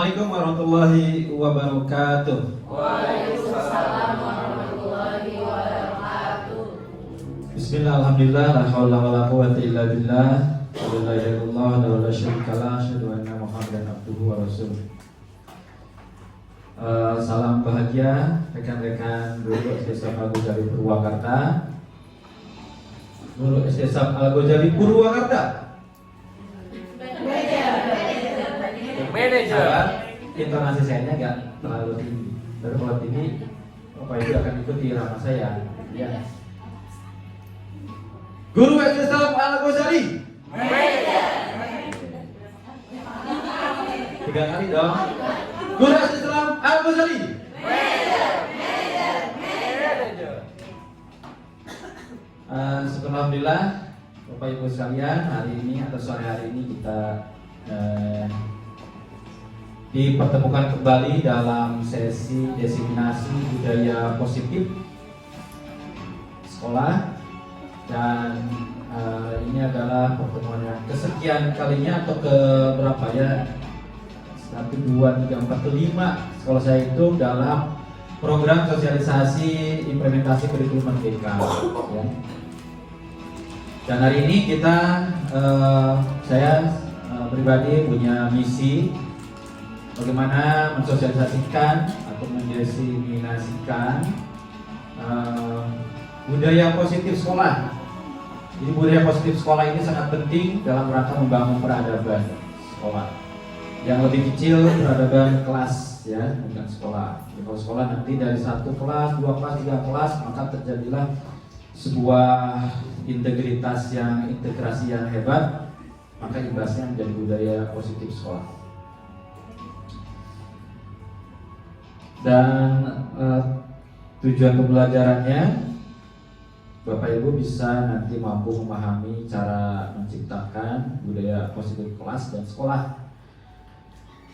Assalamualaikum warahmatullahi wabarakatuh. Waalaikumsalam warahmatullahi wabarakatuh. Bismillah, alhamdulillah, la haula wala quwwata illa billah. La ilaha illallah wa la syarika lah, asyhadu anna Muhammadan abduhu wa rasuluh. Salam bahagia rekan-rekan guru SD Al-Ghazali Purwakarta. Guru SD Al-Ghazali Purwakarta. Manajer. Intonasi saya nggak terlalu tinggi. Kalau tinggi, Bapak Ibu akan ikuti irama saya. Ya. Guru SD Al-Ghazali. Tiga kali dong. Guru SD Al-Ghazali. Alhamdulillah, Bapak Ibu sekalian, hari ini atau sore hari ini kita dipertemukan kembali dalam sesi diseminasi budaya positif sekolah, dan ini adalah pertemuan yang kesekian kalinya atau ke berapa ya, 1, 2, 3, 4, 5 kalau saya hitung dalam program sosialisasi implementasi kurikulum merdeka ya. Dan hari ini kita saya pribadi punya misi bagaimana mensosialisasikan atau mendiseminasikan budaya positif sekolah. Jadi budaya positif sekolah ini sangat penting dalam rangka membangun peradaban sekolah. Yang lebih kecil peradaban kelas ya, bukan sekolah. Jadi kalau sekolah nanti dari 1 kelas, 2 kelas, 3 kelas, maka terjadilah sebuah integritas yang integrasi yang hebat, maka imbasnya menjadi budaya positif sekolah. Dan tujuan pembelajarannya, Bapak Ibu bisa nanti mampu memahami cara menciptakan budaya positif kelas dan sekolah.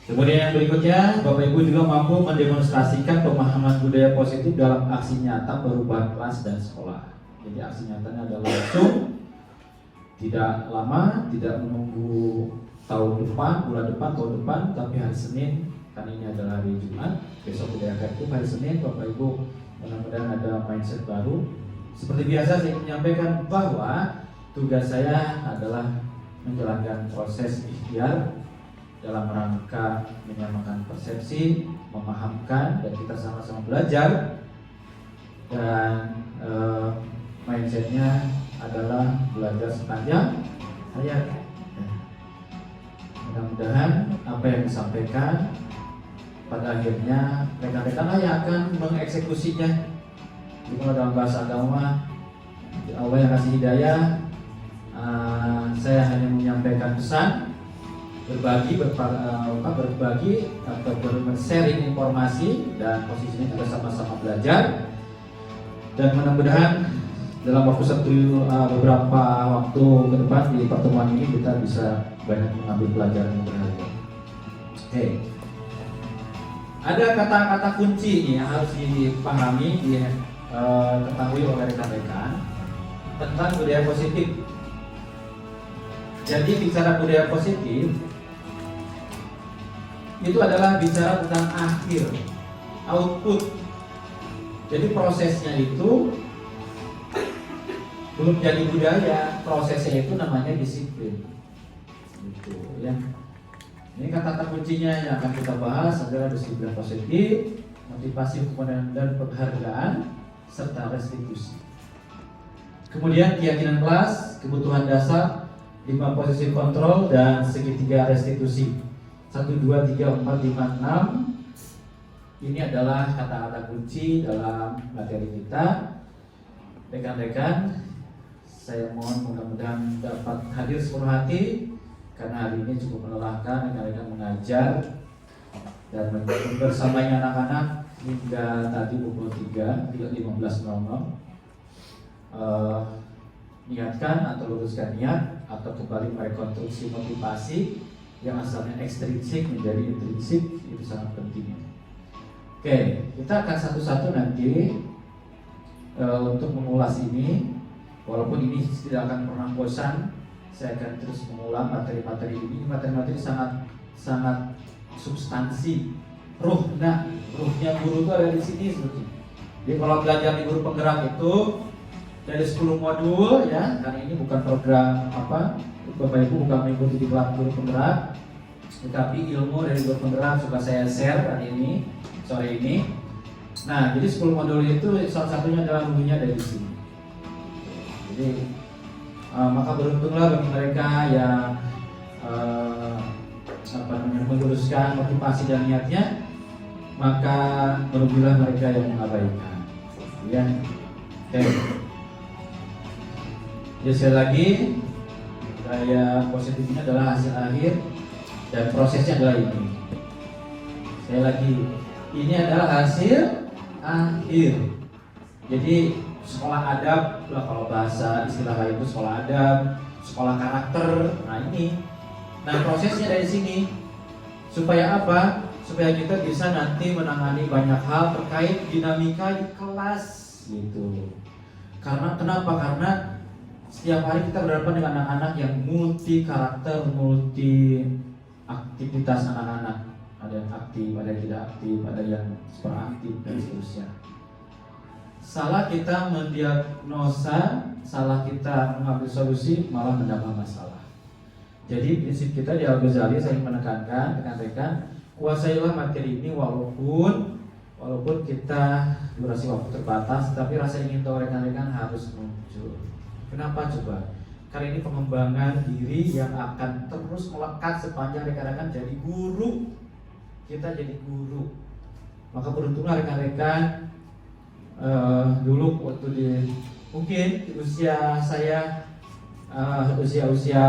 Kemudian yang berikutnya, Bapak Ibu juga mampu mendemonstrasikan pemahaman budaya positif dalam aksi nyata perubahan kelas dan sekolah. Jadi aksi nyatanya adalah langsung, tidak lama, tidak menunggu tahun depan, bulan depan, tahun depan, tapi hari Senin. Kan ini adalah hari Jumat, besok budaya kreatif hari Senin. Bapak Ibu mudah-mudahan ada mindset baru. Seperti biasa saya menyampaikan bahwa tugas saya adalah menjalankan proses ikhtiar dalam rangka menyamakan persepsi, memahamkan, dan kita sama-sama belajar. Dan mindsetnya adalah belajar sepanjang hayat. Mudah-mudahan apa yang disampaikan pada akhirnya rekan-rekan yang akan mengeksekusinya. Jadi kalau dalam bahasa agama, Allah yang kasih hidayah, saya hanya menyampaikan pesan, berbagi atau sharing informasi, dan posisinya kita sama-sama belajar. Dan mudah-mudahan dalam beberapa waktu ke depan di pertemuan ini kita bisa banyak mengambil pelajaran yang berharga. Oke. Ada kata-kata kunci yang harus dipahami, diketahui oleh rekan-rekan tentang budaya positif. Jadi bicara budaya positif itu adalah bicara tentang akhir, output. Jadi prosesnya itu belum jadi budaya, prosesnya itu namanya disiplin. Gitu ya. Ini kata-kata kuncinya yang akan kita bahas adalah disiplin positif, motivasi kemudian dan penghargaan, serta restitusi. Kemudian keyakinan kelas, kebutuhan dasar, 5 posisi kontrol, dan segitiga restitusi. 1, 2, 3, 4, 5, 6. Ini adalah kata-kata kunci dalam materi kita. Rekan-rekan, saya mohon mudah-mudahan dapat hadir sepenuh hati, karena hari ini cukup melelahkan rekan-rekan mengajar dan bersamanya anak-anak hingga tadi pukul 3:15.00. Niatkan atau luruskan niat atau kembali merekonstruksi motivasi yang asalnya ekstrinsik menjadi intrinsik, itu sangat penting. Oke, kita akan satu-satu nanti untuk mengulas ini. Walaupun ini tidak akan pernah bosan, saya akan terus mengulang materi-materi ini. Materi-materi sangat substansi, ruh. Nah, ruhnya guru itu ada di sini sebetulnya. Jadi kalau belajar di guru penggerak itu dari 10 modul ya, karena ini bukan program Bapak Ibu bukan mengikuti di kelas guru penggerak, tetapi ilmu dari guru penggerak suka saya share hari ini, sore ini. Nah, jadi 10 modul itu salah satunya adalah ruhnya dari sini. Jadi maka beruntunglah bagi mereka yang meluruskan motivasi dan niatnya, maka merugilah mereka yang mengabaikan. Ya, oke. Jadi sekali lagi, gaya positifnya adalah hasil akhir dan prosesnya adalah ini. Sekali lagi, ini adalah hasil akhir. Jadi sekolah adab lah kalau bahasa istilah itu, sekolah adab, sekolah karakter. Nah ini, nah prosesnya dari sini supaya apa? Supaya kita bisa nanti menangani banyak hal terkait dinamika di kelas gitu. Karena kenapa? Karena setiap hari kita berhadapan dengan anak-anak yang multi karakter, multi aktivitas anak-anak. Ada yang aktif, ada yang tidak aktif, ada yang super aktif dan seterusnya. Salah kita mendiagnosa, salah kita mengambil solusi, malah menambah masalah. Jadi prinsip kita di Al-Ghazali saya ingin menekankan rekan-rekan, kuasailah materi ini walaupun kita durasi waktu terbatas, tapi rasa ingin tahu rekan-rekan harus muncul. Kenapa coba? Karena ini pengembangan diri yang akan terus melekat sepanjang rekan-rekan jadi guru. Kita jadi guru. Maka beruntunglah rekan-rekan dulu waktu mungkin di usia saya usia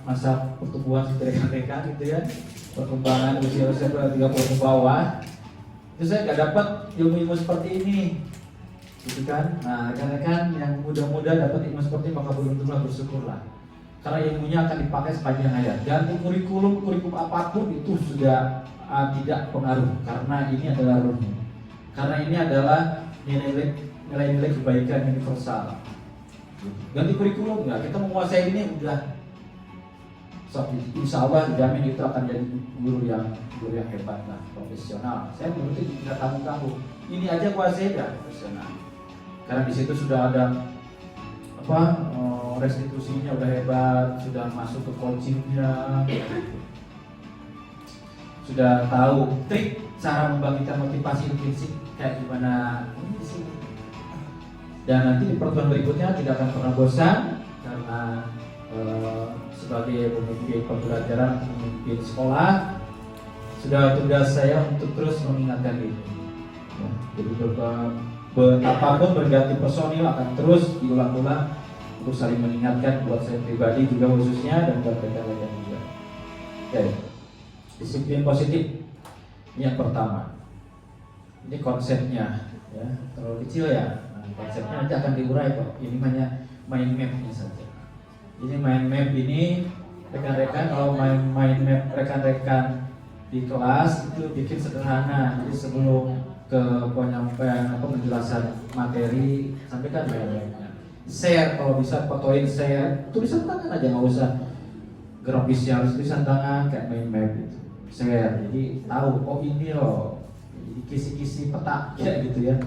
masa pertumbuhan rekan-rekan gitu ya, perkembangan usia 30 ke bawah, itu saya nggak dapat ilmu-ilmu seperti ini gitu kan. Nah rekan-rekan yang muda-muda dapat ilmu seperti ini, maka beruntunglah, bersyukurlah, karena ilmunya akan dipakai sepanjang hayat. Ganti kurikulum apapun itu sudah tidak pengaruh, karena ini adalah ruhnya, karena ini adalah nilai-nilai kebaikan universal. Ganti kurikulum nggak, kita menguasai ini udah, so, insya Allah dijamin itu akan jadi guru yang hebat lah, profesional. Saya menurut itu tidak tanggung-tanggung. Ini aja kuasai ya profesional. Karena di situ sudah ada restitusinya udah hebat, sudah masuk ke coachingnya, sudah tahu trik cara membangkitkan motivasi intrinsik kayak gimana ini sih. Dan nanti di pertemuan berikutnya tidak akan pernah bosan, karena sebagai pemimpin pembelajaran, pemimpin sekolah, sudah tugas saya untuk terus mengingatkan ini. Ya, jadi betapapun berganti personil akan terus diulang-ulang untuk saling mengingatkan buat saya pribadi juga khususnya, dan buat rekan-rekan juga. Oke. Disiplin positif ini yang pertama. Ini konsepnya ya, terlalu kecil ya. Nah, konsepnya nanti akan diurai kok. Ini hanya mind map-nya saja. Jadi mind map ini rekan-rekan, kalau mind map rekan-rekan di kelas itu bikin sederhana. Jadi sebelum ke penyampaian penjelasan materi, sampaikan mind map-nya. Share, kalau bisa fotoin, share, tulisan tangan aja, nggak usah grafisnya, harus tulisan tangan kayak mind map itu. Share, jadi tahu, oh ini loh, jadi kisi-kisi peta ya gitu ya.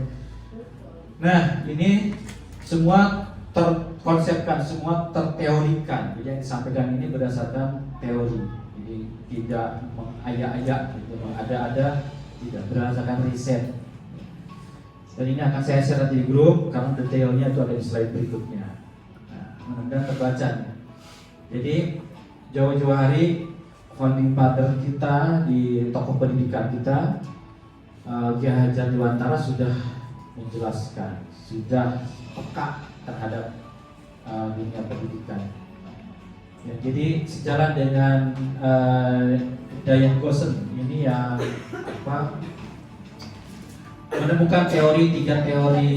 Nah ini semua terkonsepkan, semua terteorikan. Jadi yang disampaikan ini berdasarkan teori, jadi tidak mengayak-ayak gitu, mengada-ada, tidak, berdasarkan riset. Dan ini akan saya share di grup karena detailnya itu ada di slide berikutnya. Nah, mudah-mudahan terbaca. Jadi jauh-jauh hari founding father kita di tokoh pendidikan kita, Kiai Hajar Dewantara, sudah menjelaskan, sudah peka terhadap dunia pendidikan. Ya, jadi sejalan dengan Diane Gossen ini yang menemukan tiga teori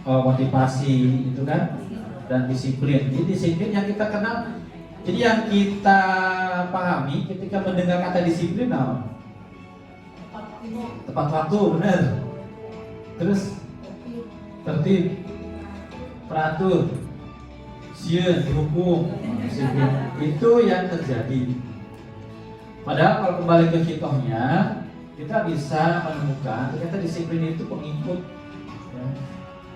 motivasi itu kan, dan disiplin. Jadi disiplin yang kita kenal. Jadi yang kita pahami ketika mendengar kata disiplin apa? Tepat waktu, benar. Terus tertib, teratur, siun, dihukum, disiplin. Itu yang terjadi. Padahal kalau kembali ke hitohnya, kita bisa menemukan ternyata disiplin itu pengikut. Ya.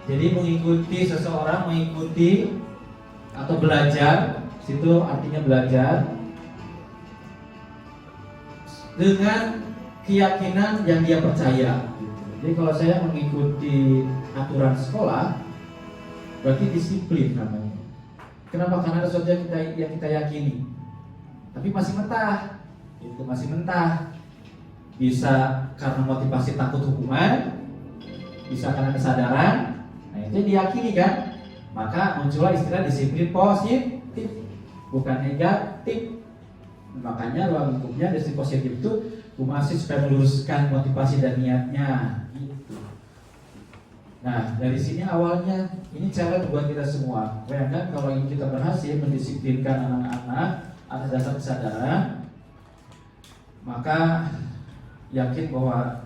Jadi mengikuti seseorang, mengikuti atau belajar, situ artinya belajar dengan keyakinan yang dia percaya. Jadi kalau saya mengikuti aturan sekolah, berarti disiplin namanya. Kenapa? Karena ada sesuatu yang kita yakini, tapi masih mentah. Itu masih mentah. Bisa karena motivasi takut hukuman, bisa karena kesadaran. Nah itu diyakini kan. Maka muncullah istilah disiplin positif, bukan negatif. Makanya ruang lingkupnya disiplin positif itu masih supaya meluruskan motivasi dan niatnya. Gitu. Nah dari sini awalnya ini challenge buat kita semua. Bayangkan kalau ingin kita berhasil mendisiplinkan anak-anak atas dasar kesadaran, maka yakin bahwa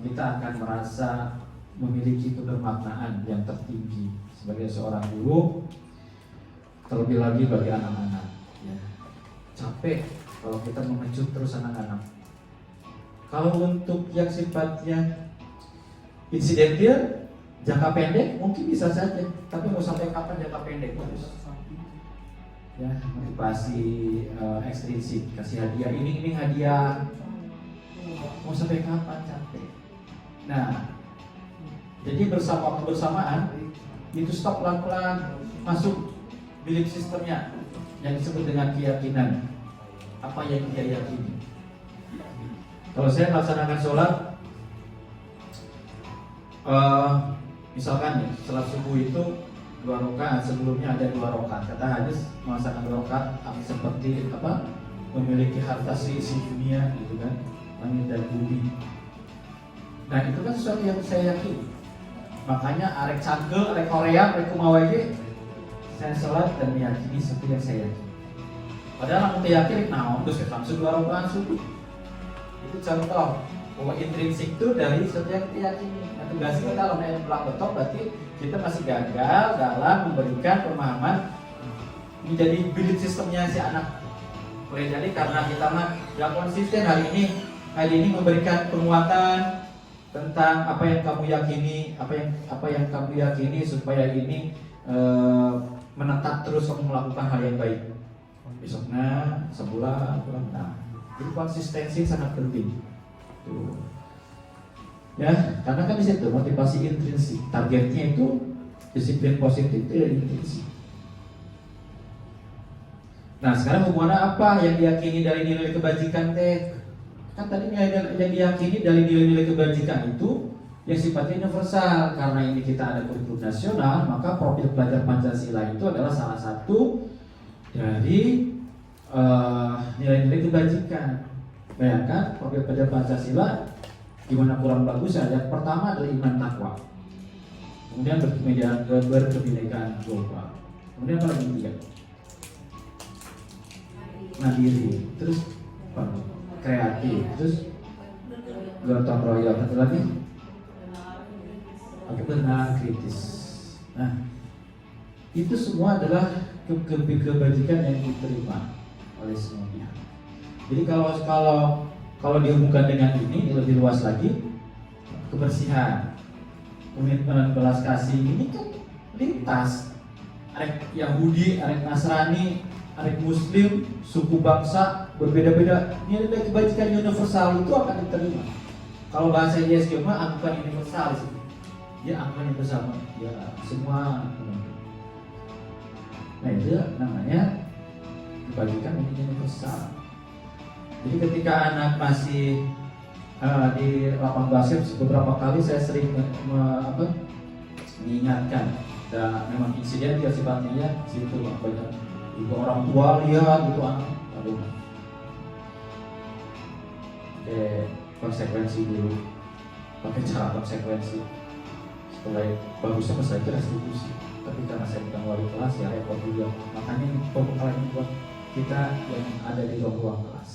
kita akan merasa memiliki kebermaknaan yang tertinggi sebagai seorang guru, terlebih lagi bagi anak-anak. Ya. Capek kalau kita mengecut terus anak-anak. Kalau untuk yang sifatnya insidentil, jangka pendek mungkin bisa saja, tapi mau sampai kapan jangka pendek terus? Ya, motivasi ekstrinsik, kasih hadiah, ini hadiah, mau sampai kapan capek? Nah, jadi bersamaan itu stop pelan-pelan masuk belief sistemnya yang disebut dengan keyakinan. Apa yang dia yakini? Kalau saya melaksanakan sholat, misalkan nih, sholat subuh itu 2 rakaat, sebelumnya ada 2 rakaat. Kata hadis melaksanakan 2 rakaat seperti apa? Memiliki harta seisi dunia, gitu kan, langit dan bumi. Nah itu kan sesuatu yang saya yakini. Makanya arek cangkel, arek Korea, arek kumaha ge, saya sholat dan meyakini seperti yang saya yakini. Padahal aku yakin, nah terus kita langsung 2 rakaat subuh. Itu contoh bahwa intrinsik itu dari sesuatu yang kita yakini. Nah tugas kita kalau yang belak betok berarti kita masih gagal dalam memberikan pemahaman menjadi belief sistemnya si anak. Boleh jadi karena kita mah tidak konsisten hari ini memberikan penguatan tentang apa yang kamu yakini, apa yang kamu yakini supaya ini menetap terus kamu melakukan hal yang baik. Besoknya sebulan, nah, jadi konsistensi sangat penting. Tuh. Ya, karena kan di situ motivasi intrinsik, targetnya itu disiplin positif itu intrinsik. Nah, sekarang hubungannya apa yang diyakini dari nilai kebajikan teh? Kan tadi yang diyakini dari nilai-nilai kebajikan itu yang sifatnya universal. Karena ini kita ada kurikulum nasional, maka profil pelajar Pancasila itu adalah salah satu dari nilai-nilai kebajikan. Bayangkan profil pelajar Pancasila gimana kurang bagus ya. Yang pertama adalah iman takwa, kemudian berkebinekaan global, kemudian apa lagi tiga? Mandiri, terus kreatif, terus gotong royong, satu lagi benar kritis. Nah itu semua adalah kebajikan yang diterima oleh semua pihak. Jadi kalau dihubungkan dengan ini lebih luas lagi, kebersihan, komitmen, belas kasih, ini kan lintas. Arek Yahudi, arek Nasrani, arek Muslim, suku bangsa berbeda-beda, nilai kebajikan universal itu akan diterima. Kalau bahasa ISG mah angkutan universal sih. Ya angkutan universal, ya semua. Nah itu namanya kebajikan universal. Jadi ketika anak masih di lapang basket beberapa kali saya sering mengingatkan, dan memang insiden dia sifatnya ya situ banyak juga orang tua lihat gitu anak, aduh, konsekuensi dulu, pakai cara konsekuensi. Setelah bagusnya pas saya kira restitusi, tapi karena saya bukan wali kelas ya repot juga. Makanya pembekalan ini buat kita yang ada di ruang kelas.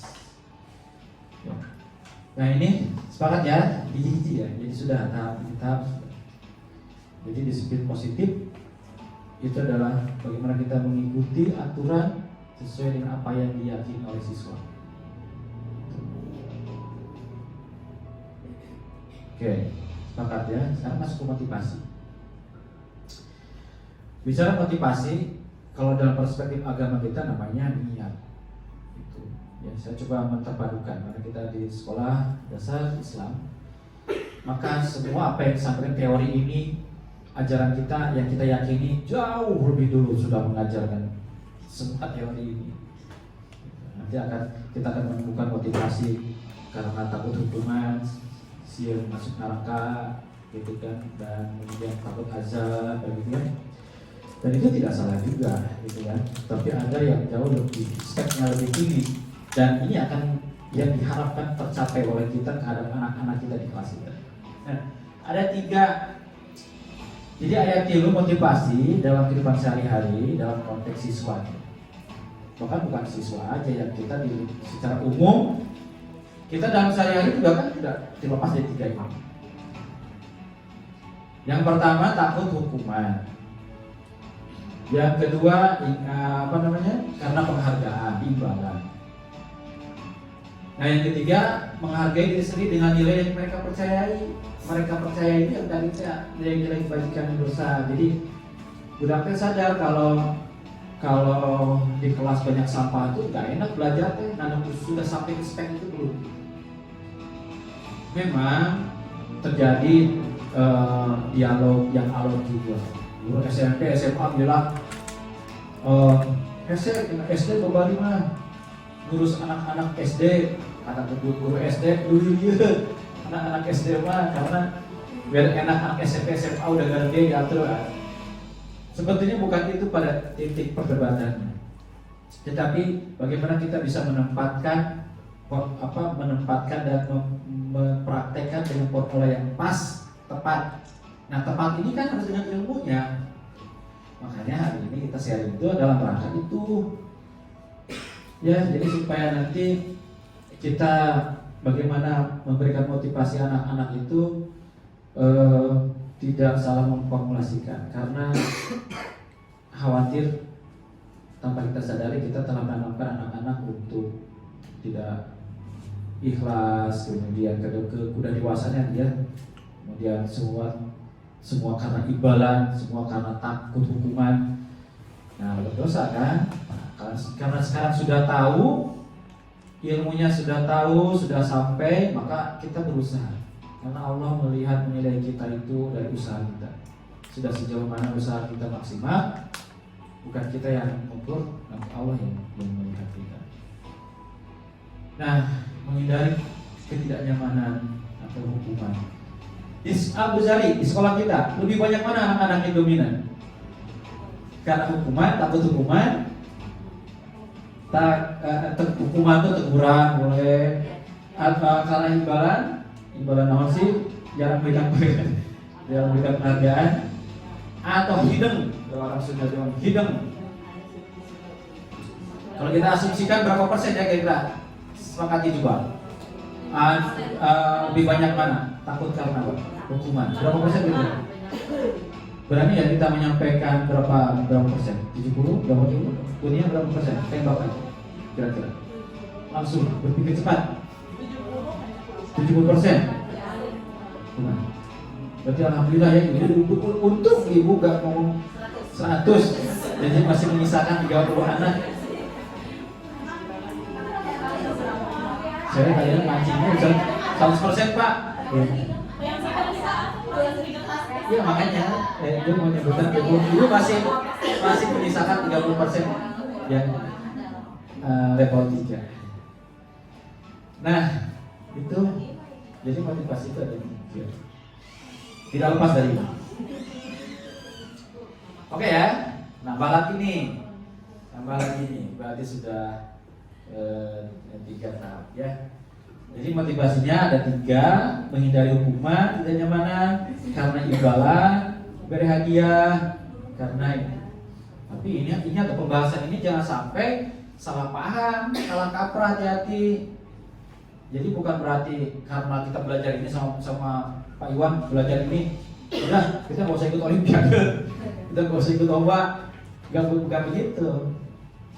Nah ini sepakat ya, biji-biji ya. Jadi sudah tahap. Jadi disiplin positif itu adalah bagaimana kita mengikuti aturan sesuai dengan apa yang diyakini oleh siswa. Oke, sepakat ya. Sekarang masuk ke motivasi. Bicara motivasi, kalau dalam perspektif agama kita namanya niat. Itu. Ya, saya coba menterpadukan karena kita di sekolah dasar Islam. Maka semua apa yang disampaikan teori ini, ajaran kita yang kita yakini jauh lebih dulu sudah mengajarkan semua teori ini. Nanti kita akan menemukan motivasi karena takut hukuman, sial masuk neraka, gitu kan, dan kemudian takut azab, begitu kan. Dan itu tidak salah juga, gitu kan. Tapi ada yang jauh lebih stepnya lebih tinggi, dan ini akan yang diharapkan tercapai oleh kita terhadap anak-anak kita di kelas kita. Nah, ada 3. Jadi ada 3 motivasi dalam kehidupan sehari-hari dalam konteks siswa. Bahkan bukan siswa aja yang kita secara umum kita dalam sehari-hari juga kan tidak terlepas dari 3 ini. Yang pertama takut hukuman. Yang kedua karena penghargaan, imbalan. Nah yang ketiga menghargai diri sendiri dengan nilai yang mereka percayai. Mereka percaya ini yang tadi nilai-nilai kebajikan dan dosa. Jadi budak sadar kalau di kelas banyak sampah itu nggak enak belajar teh. Nah sudah sampai ke spek itu belum. Memang terjadi dialog yang alot juga. Guru SMP, SMA bilang SD berbalik mah ngurus anak-anak SD, kata guru SD dulu dia anak-anak SD mah karena biar enak anak SMP, SMA udah gede diatur. Sebetulnya bukan itu pada titik perdebatannya, tetapi bagaimana kita bisa menempatkan dan mempraktekkan dengan formula yang pas, tepat. Nah tepat ini kan harus dengan ilmunya. Makanya hari ini kita sharing itu dalam rangka itu. Ya, jadi supaya nanti kita bagaimana memberikan motivasi anak-anak itu tidak salah memformulasikan, karena khawatir tanpa kita sadari kita telah menanamkan anak-anak untuk tidak ikhlas, kemudian udah dewasanya dia kemudian semua karena imbalan, semua karena takut hukuman. Nah berdosa kan? Karena sekarang sudah tahu, ilmunya sudah tahu, sudah sampai, maka kita berusaha. Karena Allah melihat menilai kita itu dari usaha kita. Sudah sejauh mana usaha kita maksimal, bukan kita yang mengukur, tapi Allah yang melihat kita. Nah, menghindari ketidaknyamanan atau hukuman. Abu Zari di sekolah kita lebih banyak mana anak-anak yang dominan? Karena hukuman, takut hukuman. Hukuman itu teguran boleh, karena imbalan naon sih, jarang berikan penghargaan, atau hidden, kalau orang Sunda bilang hidden. Kalau kita asumsikan berapa persen ya kira-kira sepakati juga, lebih banyak mana? Takut karena hukuman, berapa persen kira-kira? Berani ya kita menyampaikan berapa persen? 70, berapa itu? Dunia berapa persen? Tembak aja kira-kira. Langsung berpikir cepat. 70%. Berarti alhamdulillah ya, untung ibu gak ngomong 100, jadi masih menyisakan 30 anak. Saya kayaknya mancingnya 100% Pak. Iya makanya, gue mau nyebutkan ibu masih menyisakan 30% yang level 3. Nah, itu jadi motivasi itu ada 3. Tidak lepas dari itu. Oke ya, nambah lagi nih. Berarti sudah 3 tahap ya. Jadi motivasinya ada 3: menghindari hukuman, ketidaknyamanan, karena imbalan, beri hadiah, karena ini. Tapi ini atau pembahasan ini jangan sampai salah paham, salah kaprah, hati-hati. Jadi bukan berarti karena kita belajar ini sama Pak Iwan belajar ini, udah kita nggak usah ikut olimpiade, kita nggak usah ikut lomba, bukan begitu.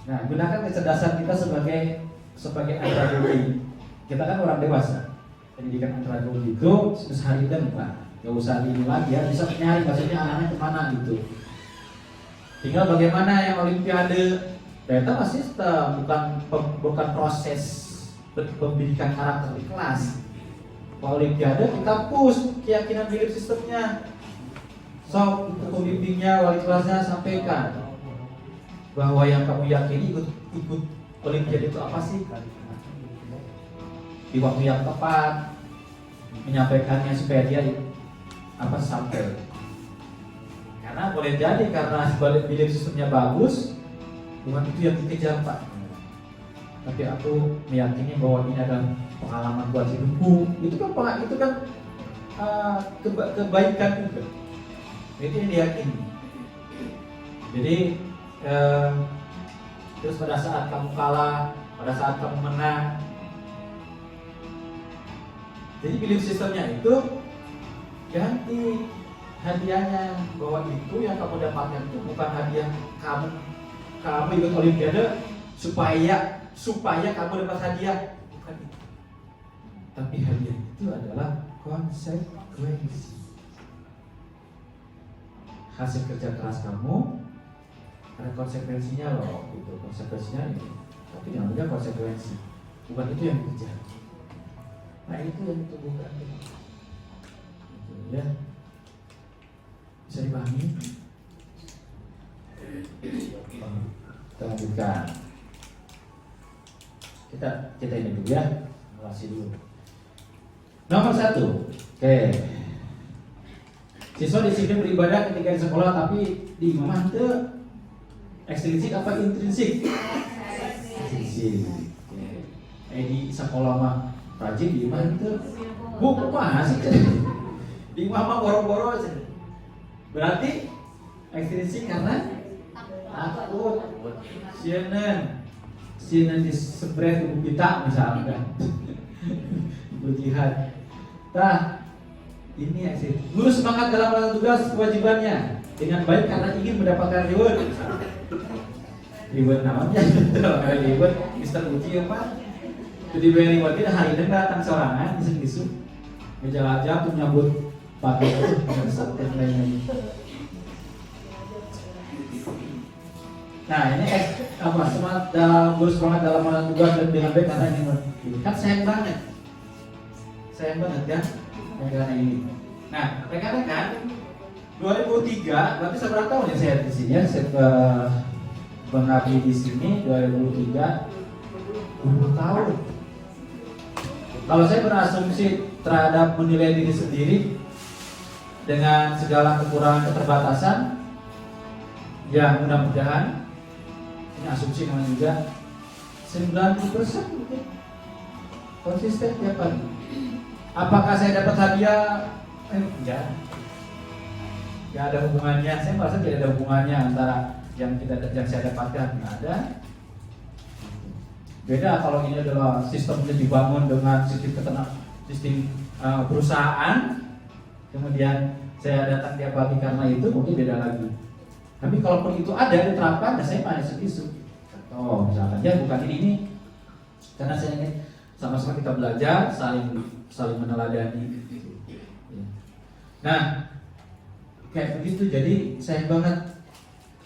Nah, gunakan kecerdasan kita sebagai alat. Kita kan orang dewasa. pendidikan antara dulu itu sehari dan Pak, nggak usah ini lagi ya, bisa nyari maksudnya anaknya kemana gitu. Tinggal bagaimana yang olimpiade, ternyata masih bukan proses pendidikan karakter di kelas. Olimpiade kita push keyakinan belief sistemnya. So, pembimbingnya, wali kelasnya sampaikan bahwa yang kamu yakini ikut olimpiade itu apa sih? Di waktu yang tepat menyampaikannya supaya dia sampai. Karena boleh jadi karena sebalik belief sistemnya bagus, bukan itu yang dikejar Pak. Tapi aku meyakini bahwa ini adalah pengalaman buat hidupku. Itu kan kebaikan juga. Itu yang diyakini. Jadi terus pada saat kamu kalah, pada saat kamu menang, jadi belief sistemnya itu ganti hadiahnya, bahwa itu yang kamu dapatkan itu bukan hadiah kamu ikut olimpiade supaya kamu dapat hadiah, bukan itu. Tapi hadiah itu adalah konsekuensi hasil kerja keras kamu, ada konsekuensinya loh, gitu. Konsekuensinya ini, tapi namanya konsekuensi, bukan itu yang dikejar. Nah itu yang ditumbuhkan, gitu, ya. Bisa dipahami? Kita lanjutkan. Kita ini dulu ya, mulai dulu. Nomor 1, oke. Siswa disiplin beribadah ketika di sekolah, tapi di imamah itu ekstrinsik apa intrinsik? Ekstrinsik. Di sekolah mah rajin, di imamah itu bukan sih. Di imamah boro-boro aja. Berarti ekstrinsik karena takut. Sieun di spread tubuh kita misalnya. Berjihad. Nah, ini ekstrinsik. Guru semangat dalam melakukan tugas kewajibannya dengan baik karena ingin mendapatkan reward. Reward namanya, reward Mister Uji apa? Jadi reward itu hari ini datang sorangan, iseng-iseng ngejelajah tuh nyambut pagi itu dan lain-lain. Nah ini semangat dalam guru semangat dalam melakukan tugas dan dengan baik karena ingin kan sayang banget ya karena ini. Nah rekan-rekan 2003 berarti seberapa tahun ya saya di sini ya, saya mengabdi di sini 2003 20 tahun. Kalau saya berasumsi terhadap menilai diri sendiri dengan segala kekurangan keterbatasan, ya mudah-mudahan ini asumsi namanya juga 90% mungkin konsisten tiap hari. Apakah saya dapat hadiah? Enggak. Tidak ada hubungannya. Saya merasa tidak ada hubungannya antara yang saya dapatkan. Nggak ada. Beda kalau ini adalah sistemnya dibangun dengan sistem perusahaan, kemudian saya datang tiap pagi karena itu, mungkin beda lagi. Tapi kalaupun itu ada diterapkan, saya masih isu. Oh, misalkan ya bukan ini, karena saya ingin sama-sama kita belajar, saling meneladani. Nah, kayak begitu. Jadi sayang banget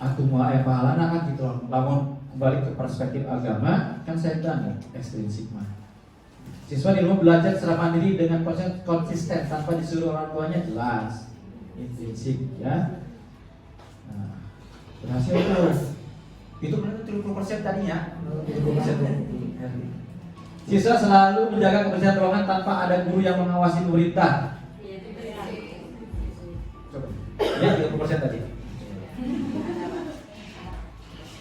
aku mau pahalana kan gitu loh. Bangun kembali ke perspektif agama kan saya bilang ya, ekstrinsik mah. Siswa di rumah belajar secara mandiri dengan konsisten tanpa disuruh orang tuanya, jelas intrinsik ya. Nah, berhasil tuh. Itu benar 70% tadinya, 70%. Siswa selalu menjaga kebersihan ruangan tanpa ada guru yang mengawasi muridnya. Coba. Ya 30% tadi.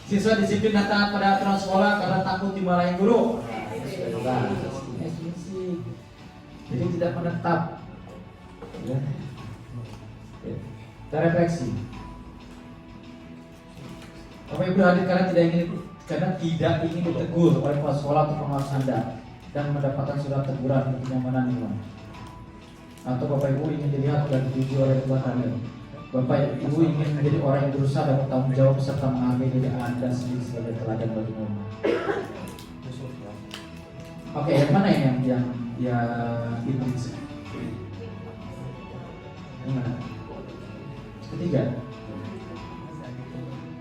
Siswa disiplin dan taat pada aturan sekolah karena takut dimarahin guru. Jadi tidak menetap. Ya. Kita refleksi. Bapak Ibu hadir karena tidak ingin ditegur oleh kepala sekolah atau pengawas Anda dan mendapatkan surat teguran untuk kenyamanan lingkungan. Atau Bapak Ibu ingin dilihat dan dipuji oleh Tuhan Anda. Bapak Ibu ingin menjadi orang yang berusaha dan bertanggung jawab serta mengambil diri Anda sendiri sebagai teladan bagi mereka. Oke, yang mana yang yang intrinsik. Gimana? Ketiga,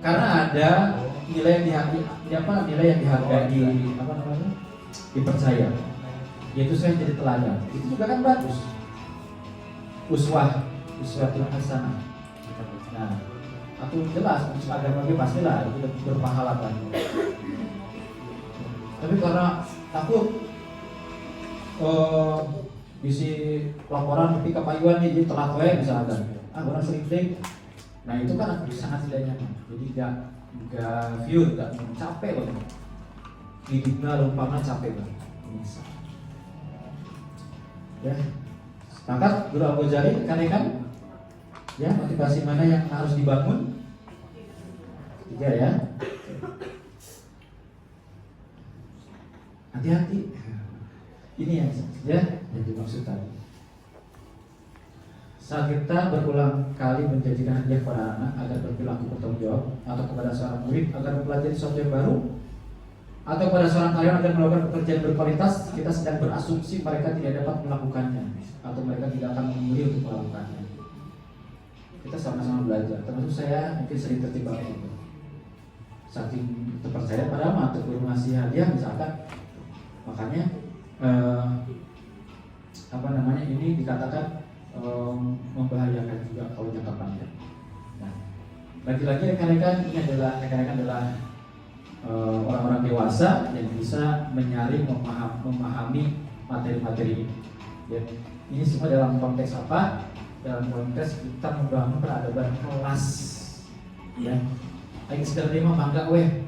karena ada nilai yang nilai yang dihargai, dipercaya, yaitu saya jadi teladan. Itu juga kan bagus. Uswatul hasanah. Nah, aku jelas masuk agama gue pastilah itu berpahala kan. Tapi karena takut bisi laporan tapi kepayuan nih jadi telat misalkan. Orang sering break. Nah itu kan sangat tidak nyaman. Jadi nggak view, nggak capek loh. Hidupnya lumpangnya capek banget. Ya, sepakat Guru Abu Jari kan? Ya, motivasi mana yang harus dibangun? 3 ya. Hati-hati. Ini yang dimaksud tadi. Saat kita berulang kali menjadikan hadiah kepada anak agar berperilaku bertanggung jawab, atau kepada seorang murid agar mempelajari sesuatu yang baru, atau kepada seorang karyawan agar melakukan pekerjaan berkualitas, kita sedang berasumsi mereka tidak dapat melakukannya, atau mereka tidak akan memilih untuk melakukannya. Kita sama-sama belajar. Termasuk saya mungkin sering terjebak itu. Saking terpercaya pada mata guru ngasih hadiah misalkan, makanya ini dikatakan membahayakan juga kalau jangka panjang. Nah, lagi-lagi rekan-rekan adalah orang-orang dewasa yang bisa menyaring, memahami materi-materi ini. Ya, ini semua dalam konteks apa? Dalam konteks kita membangun peradaban kelas. Ya, aing sekedar lima mangga weh,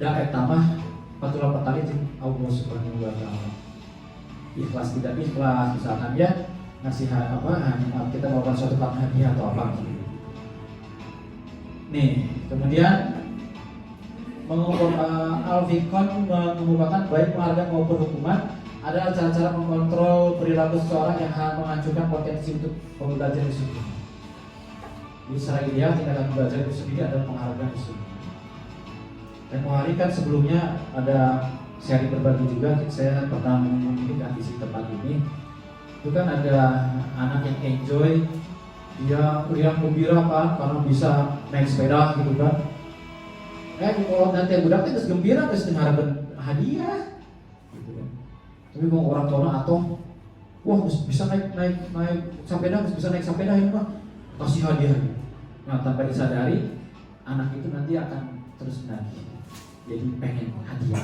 da eta mah patulah petali jeung Allah Subhanahu wa taala. Ikhlas tidak ikhlas misalkan ya. Ngasih kita melakukan suatu hadiah atau apa. Nih, kemudian Al-Fikon mengubahkan baik penghargaan maupun hukuman adalah cara-cara mengontrol perilaku seseorang yang menghancurkan potensi untuk belajar di situ. Jadi secara ideal tindakan belajar itu sendiri adalah penghargaan di situ. Dan hari kan sebelumnya ada seri berbagi juga, saya pernah memiliki di tempat ini. Itu kan ada anak yang enjoy, dia riang gembira kan karena bisa naik sepeda gitu kan. Kalau nanti budak itu gembira terus mengharapkan hadiah gitu kan. Tapi mau orang tua atau wah bisa naik sepeda, bisa naik sepeda ini mah kasih hadiah. Nah tanpa disadari anak itu nanti akan terus menagih, jadi pengen hadiah.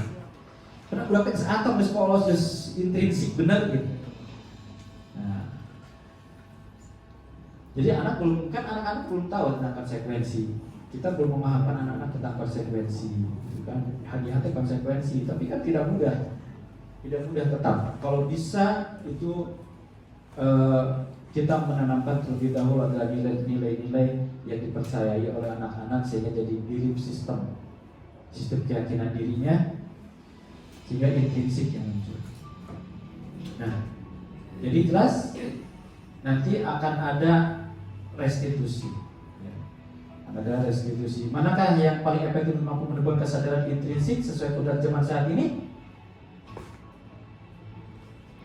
Karena budak itu atau polos intrinsik benar gitu. Nah, jadi anak-anak belum tahu tentang konsekuensi. Kita belum memahamkan anak-anak tentang konsekuensi, gitu kan? Hadiah itu konsekuensi, tapi kan tidak mudah tetap. Kalau bisa itu kita menanamkan terlebih dahulu adalah nilai-nilai yang dipercayai oleh anak-anak sehingga jadi belief sistem keyakinan dirinya, sehingga intrinsik yang muncul. Nah. Jadi jelas nanti akan ada restitusi. Ada restitusi. Manakah yang paling efektif mampu menumbuhkan kesadaran intrinsik sesuai kodrat zaman saat ini?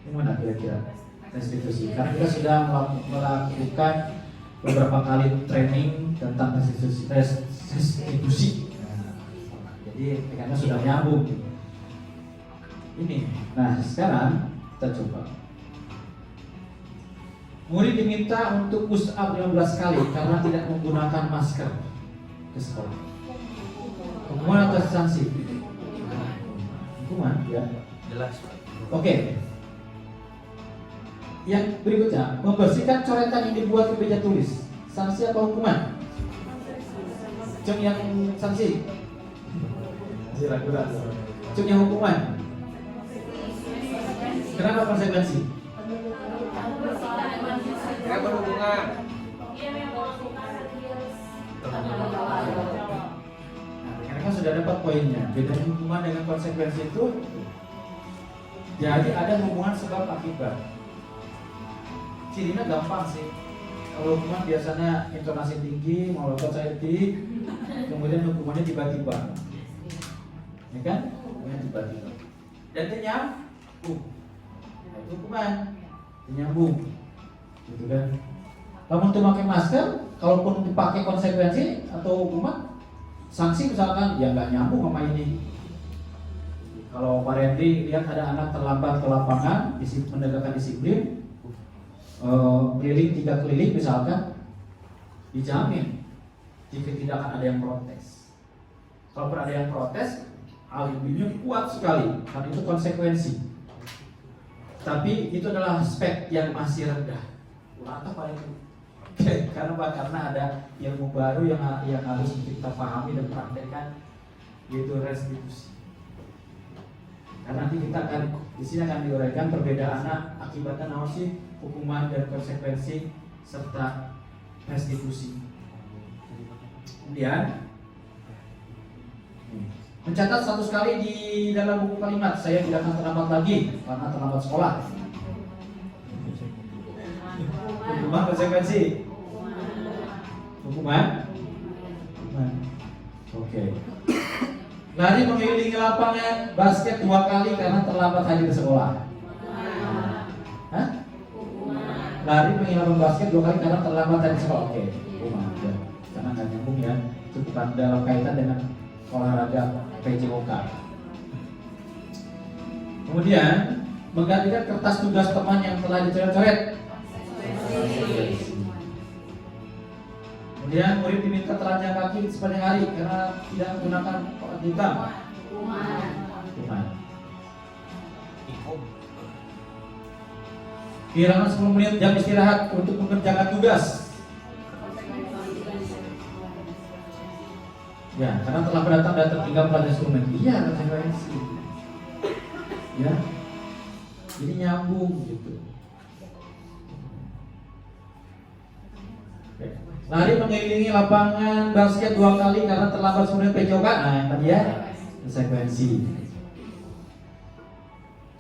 Ini mana kira-kira restitusi? Karena kita sudah melakukan beberapa kali training tentang restitusi. Jadi karena sudah nyambung. Ini. Nah sekarang kita coba. Murid diminta untuk push up 15 kali karena tidak menggunakan masker ke sekolah. Hukuman atau sanksi? Hukuman, ya. Jelas. Oke. Yang berikutnya, membersihkan coretan yang dibuat di meja tulis. Sanksi atau hukuman? Cuma yang sanksi. Cuma yang hukuman. Kenapa konsekuensi? Tidak berhubungan. Mereka sudah dapat poinnya. Beda hubungan dengan konsekuensi itu. Jadi ada hubungan sebab akibat. Cirinya gampang sih. Kalau hukuman biasanya intonasi tinggi, melompat etik, kemudian hukumannya tiba-tiba, ya kan? Hukumannya tiba-tiba. Dan itu nyambung. Nah, itu hukuman nyambung, gitu kan? Namun untuk pakai masker, kalaupun dipakai konsekuensi atau hukuman, sanksi misalkan, ya nggak nyambung sama ini. Kalau Pak Rendri lihat ada anak terlambat ke lapangan, menegakkan disiplin, keliling 3 keliling misalkan, dijamin tidak akan ada yang protes. Kalau ada yang protes, alibinya kuat sekali, karena itu konsekuensi. Tapi itu adalah aspek yang masih rendah. Atau paling karena ada ilmu baru yang harus kita pahami dan praktekkan, yaitu restitusi. Karena nanti kita akan di sini akan diuraikan perbedaannya akibatnya naon sih, hukuman dan konsekuensi serta restitusi. Kemudian mencatat 100 kali di dalam buku kalimat, saya tidak akan terlambat lagi karena terlambat sekolah. Hukuman, konsekuensi. Hukuman. Oke. Lari mengelilingi lapangan basket 2 kali karena terlambat hadir ke sekolah. Hah? Lari mengelilingi lapangan basket 2 kali karena terlambat hadir ke sekolah. Oke. Hukuman. Ya. Karena nggak nyambung ya. Itu bukan dalam kaitan dengan olahraga PJOK. Kemudian menggantikan kertas tugas teman yang telah dicoret-coret. Kemudian murid diminta telanjang kaki sepanjang hari karena tidak menggunakan topi hitam. Hukuman. Kehilangan 10 menit jam istirahat untuk mengerjakan tugas. Ya, karena telah datang dan tertinggal pada instrumen. Iya, konsekuensi. Ya, jadi nyambung gitu. Lari mengelilingi lapangan basket 2 kali karena terlambat 10 menit PJOK. Nah, yang tadi ya, konsekuensi.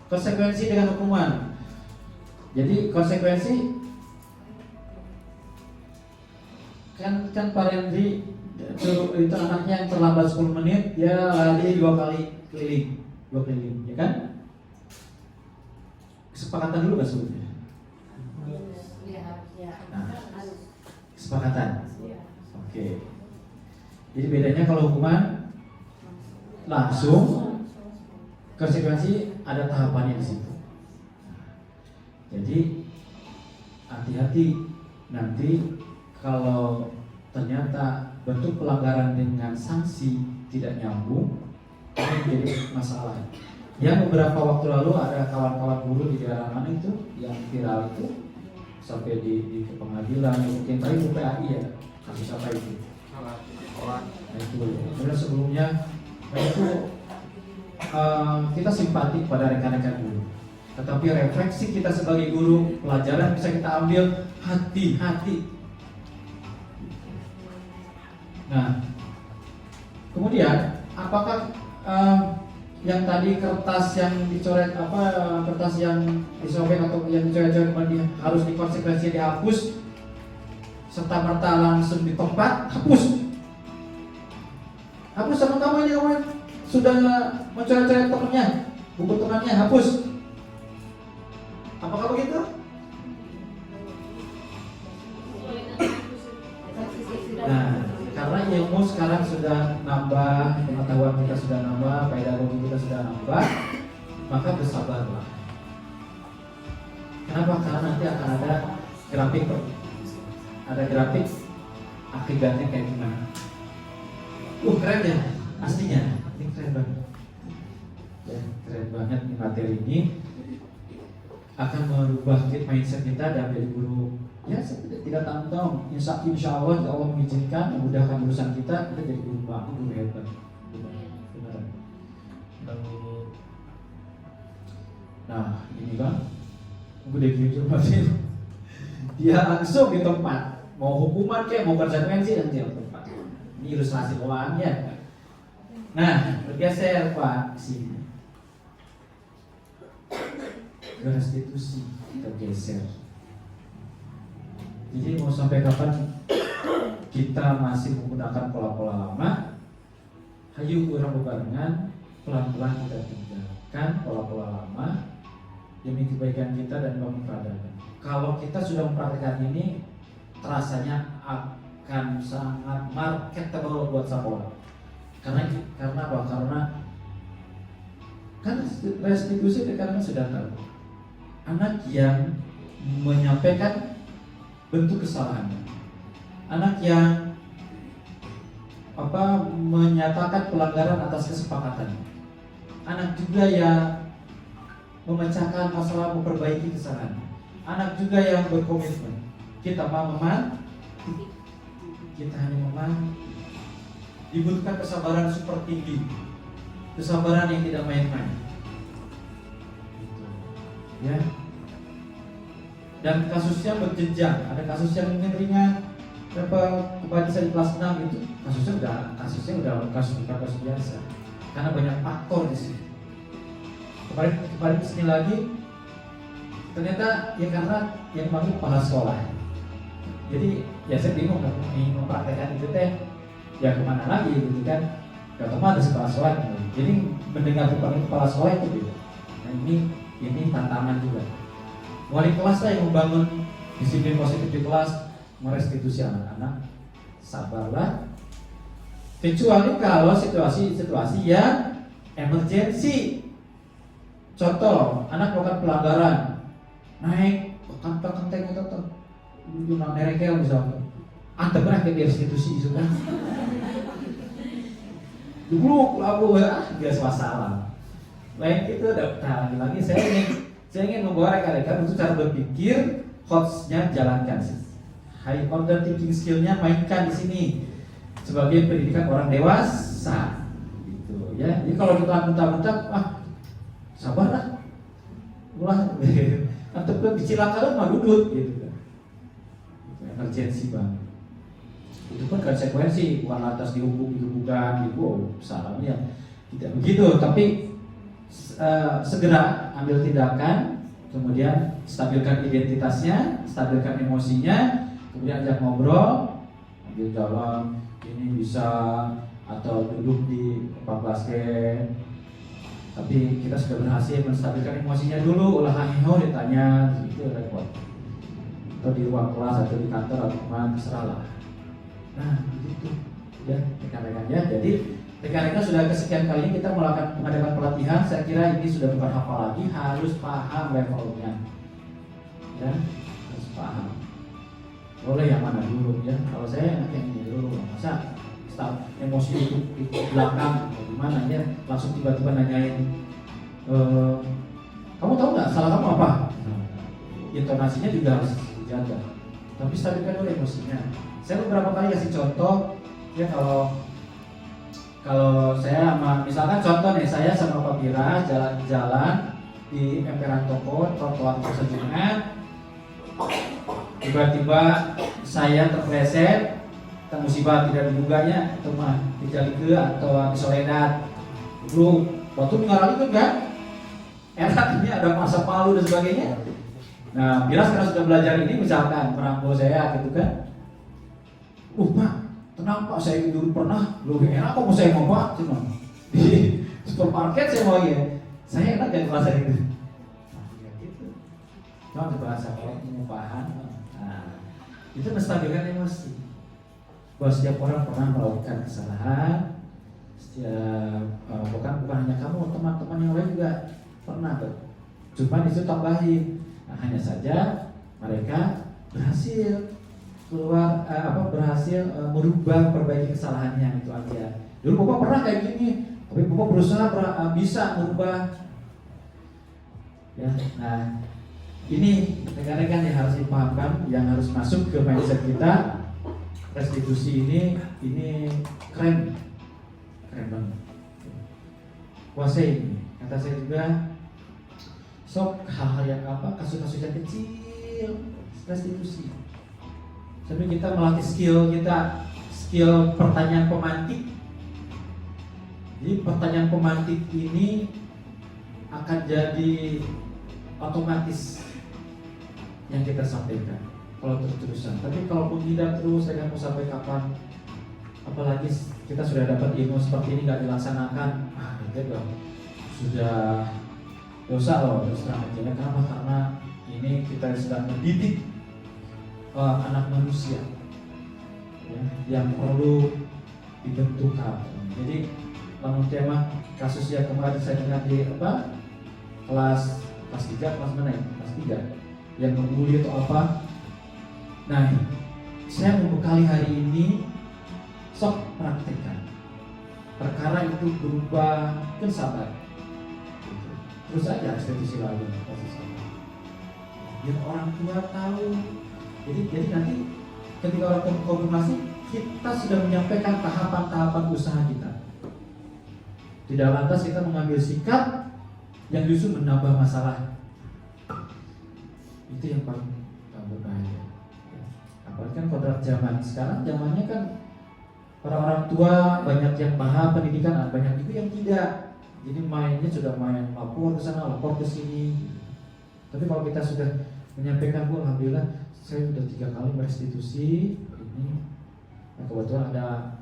Konsekuensi dengan hukuman. Jadi konsekuensi kan Pak Rendri itu anaknya yang terlambat 10 menit, dia lari 2 kali keliling, 2 keliling, ya kan? Kesepakatan dulu nggak sebetulnya? Nah, kesepakatan. Oke. Jadi bedanya kalau hukuman langsung, konsekuensi ada tahapannya di situ. Jadi hati-hati nanti kalau ternyata bentuk pelanggaran dengan sanksi tidak nyambung, ini menjadi masalah. Ya, beberapa waktu lalu ada kawan-kawan guru di daerah mana itu yang viral itu sampai di pengadilan, mungkin tadi itu PAI ya, kasus apa itu? Nah, itu. Kemudian sebelumnya, nah itu kita simpati pada rekan-rekan guru. Tetapi refleksi kita sebagai guru, pelajaran bisa kita ambil, hati-hati. Nah, kemudian apakah yang tadi kertas yang dicoret kertas yang disobek atau yang dicoret-coret harus dikonsekuensi dihapus serta merta langsung di tempat hapus sama kamu ini, kamu sudah mencoret-coret temannya, buku temannya hapus. Apakah begitu? Nah, karena ilmu sekarang sudah nambah, pengetahuan kita sudah nambah, pedagogi kita sudah nambah, maka bersabarlah. Kenapa? Karena nanti akan ada grafik, akibatnya kayak gimana? Keren ya, aslinya. Ini keren banget. Ya, keren banget nih materi ini. Akan merubah mindset kita dan menjadi guru. Ya, tidak tanggung. Insya Allah mengizinkan, memudahkan urusan kita jadi guru bagus, guru hebat. Benar. Nah, ini kan gede gitu masih. Dia langsung di tempat. Mau hukuman kayak mau konsekuensi dan di tempat. Ini ilustrasi uangnya. Nah, bergeser Pak sini. Restitusi tergeser. Jadi mau sampai kapan kita masih menggunakan pola-pola lama? Hayu kurang bebarengan, pelan-pelan kita tinggalkan pola-pola lama demi kebaikan kita dan bangun peradaban. Kalau kita sudah mempraktikkan ini, terasanya akan sangat marketable buat sekolah. Karena apa? Karena kan restitusi karena sudah tahu anak yang menyampaikan bentuk kesalahannya, anak yang menyatakan pelanggaran atas kesepakatan, anak juga yang memecahkan masalah, memperbaiki kesalahan, anak juga yang berkomitmen. Kita hanya memahami. Dibutuhkan kesabaran super tinggi, kesabaran yang tidak main-main. Ya. Dan kasusnya berjenjang. Ada kasus yang mungkin ringan, kembali di kelas 6 itu kasusnya udah kasus biasa. Karena banyak faktor di sini. Kemarin di sini lagi, ternyata ya karena yang panggil kepala sekolah. Jadi ya saya bingung kan, ingin mempraktekkan itu teh, ya kemana lagi gitu kan? Gak ada kepala sekolah. Jadi mendengar kepala sekolah itu beda. Nah ini tantangan juga. Wali kelas lah yang membangun disiplin positif di kelas, merestitusi anak-anak. Sabarlah. Kecuali kalau situasi yang emergensi. Contoh, anak melakukan pelanggaran, naik, bahkan tengok, nerekel misalnya, anda pernah ke restitusi itu kan? Dulu lalu biasa masalah. Lain itu lagi saya ingin membawa rekan-rekan untuk cara berpikir, coachnya jalankan, high order thinking skillnya mainkan di sini sebagai pendidikan orang dewasa, gitu ya. Jadi kalau kita mentah-mentah, sabarlah, atau kecelakaan mah duduk gitu kan, emergensi banget. Itu pun konsekuensi, bukan lantas dihubungkan gitu, salahnya tidak begitu, tapi segera ambil tindakan, kemudian stabilkan identitasnya, stabilkan emosinya, kemudian ajak ngobrol, ambil jalan, ini bisa, atau duduk di tempat basket. Tapi kita sudah berhasil menstabilkan emosinya dulu, ulah hangiho ditanya, gitu repot. Atau di ruang kelas, atau di kantor, atau kemana, terserahlah. Nah, begitu ya rekan-rekan ya. Jadi rekan-rekan sudah kesekian kali ini kita mengadakan pelatihan. Saya kira ini sudah bukan hafal lagi, harus paham levelnya. Ya, harus paham. Boleh yang mana dulu ya? Kalau saya enak yang ini dulu, masa start emosi itu di belakang, gimana ya? Langsung tiba-tiba nanyain, kamu tahu nggak salah kamu apa? Intonasinya juga harus dijaga. Tapi stabilkan dulu emosinya. Saya beberapa kali kasih contoh ya, kalau saya misalkan contoh nih, saya sama Pak Bira jalan-jalan di emperan toko, trotoar Persejuangan, tiba-tiba saya terpleset, musibah tidak diduganya, atau mah dijalike atau disoledat, belum waktu mengalami itu kan, ini ada masa malu dan sebagainya. Nah, Bira sekarang sudah belajar ini, misalkan merangkul saya gitu kan. Pak, tenang Pak, saya dulu pernah lebih enak kok mau saya mau Pak, cuma di supermarket saya mau ya. Saya enak jadi bahasa itu. Ya gitu. Cuma bahasa kalau mau paham. Nah, itu menstabilkan emosi. Bahwa setiap orang pernah melakukan kesalahan. Bukan hanya kamu, teman-teman yang lain juga pernah tuh. Cuma itu tambahin. Nah, hanya saja mereka berhasil berhasil merubah, perbaiki kesalahannya, itu aja. Dulu Bapak pernah kayak gini, tapi Bapak berusaha bisa merubah. Ya, nah ini rekan-rekan yang harus dipahamkan, yang harus masuk ke mindset kita. Restitusi ini keren banget. Kuasai ini, kata saya juga. Sok hal-hal yang kasus-kasus yang kecil, restitusi. Sampai kita melatih skill pertanyaan pemantik. Jadi pertanyaan pemantik ini akan jadi otomatis yang kita sampaikan kalau terus-terusan. Tapi kalau menghindar terus, saya mau sampai kapan? Apalagi kita sudah dapat ilmu seperti ini nggak dilaksanakan, itu sudah dosa loh terus terang aja. Kenapa? Karena ini kita sedang mendidik anak manusia ya, yang perlu dibentuk. Jadi namun tema kasus yang kemarin saya dengar di kelas 3, kelas mana ya? Kelas 3 yang membuli atau apa. Nah, saya membekali hari ini sok praktekkan. Perkara itu berubah kan sabar. Terus aja eksekusi lalu biar orang tua tahu. Jadi nanti ketika orang tua konfirmasi, kita sudah menyampaikan tahapan-tahapan usaha kita. Tidak lantas kita mengambil sikap yang justru menambah masalah. Itu yang paling berbahaya. Apalagi kan kodrat zaman sekarang, zamannya kan orang-orang tua banyak yang paham pendidikan, banyak juga yang tidak. Jadi mainnya sudah main lapor ke sana, lapor ke sini. Tapi kalau kita sudah menyampaikan, Bu, alhamdulillah saya sudah 3 kali merestitusi ini. Nah, kebetulan ada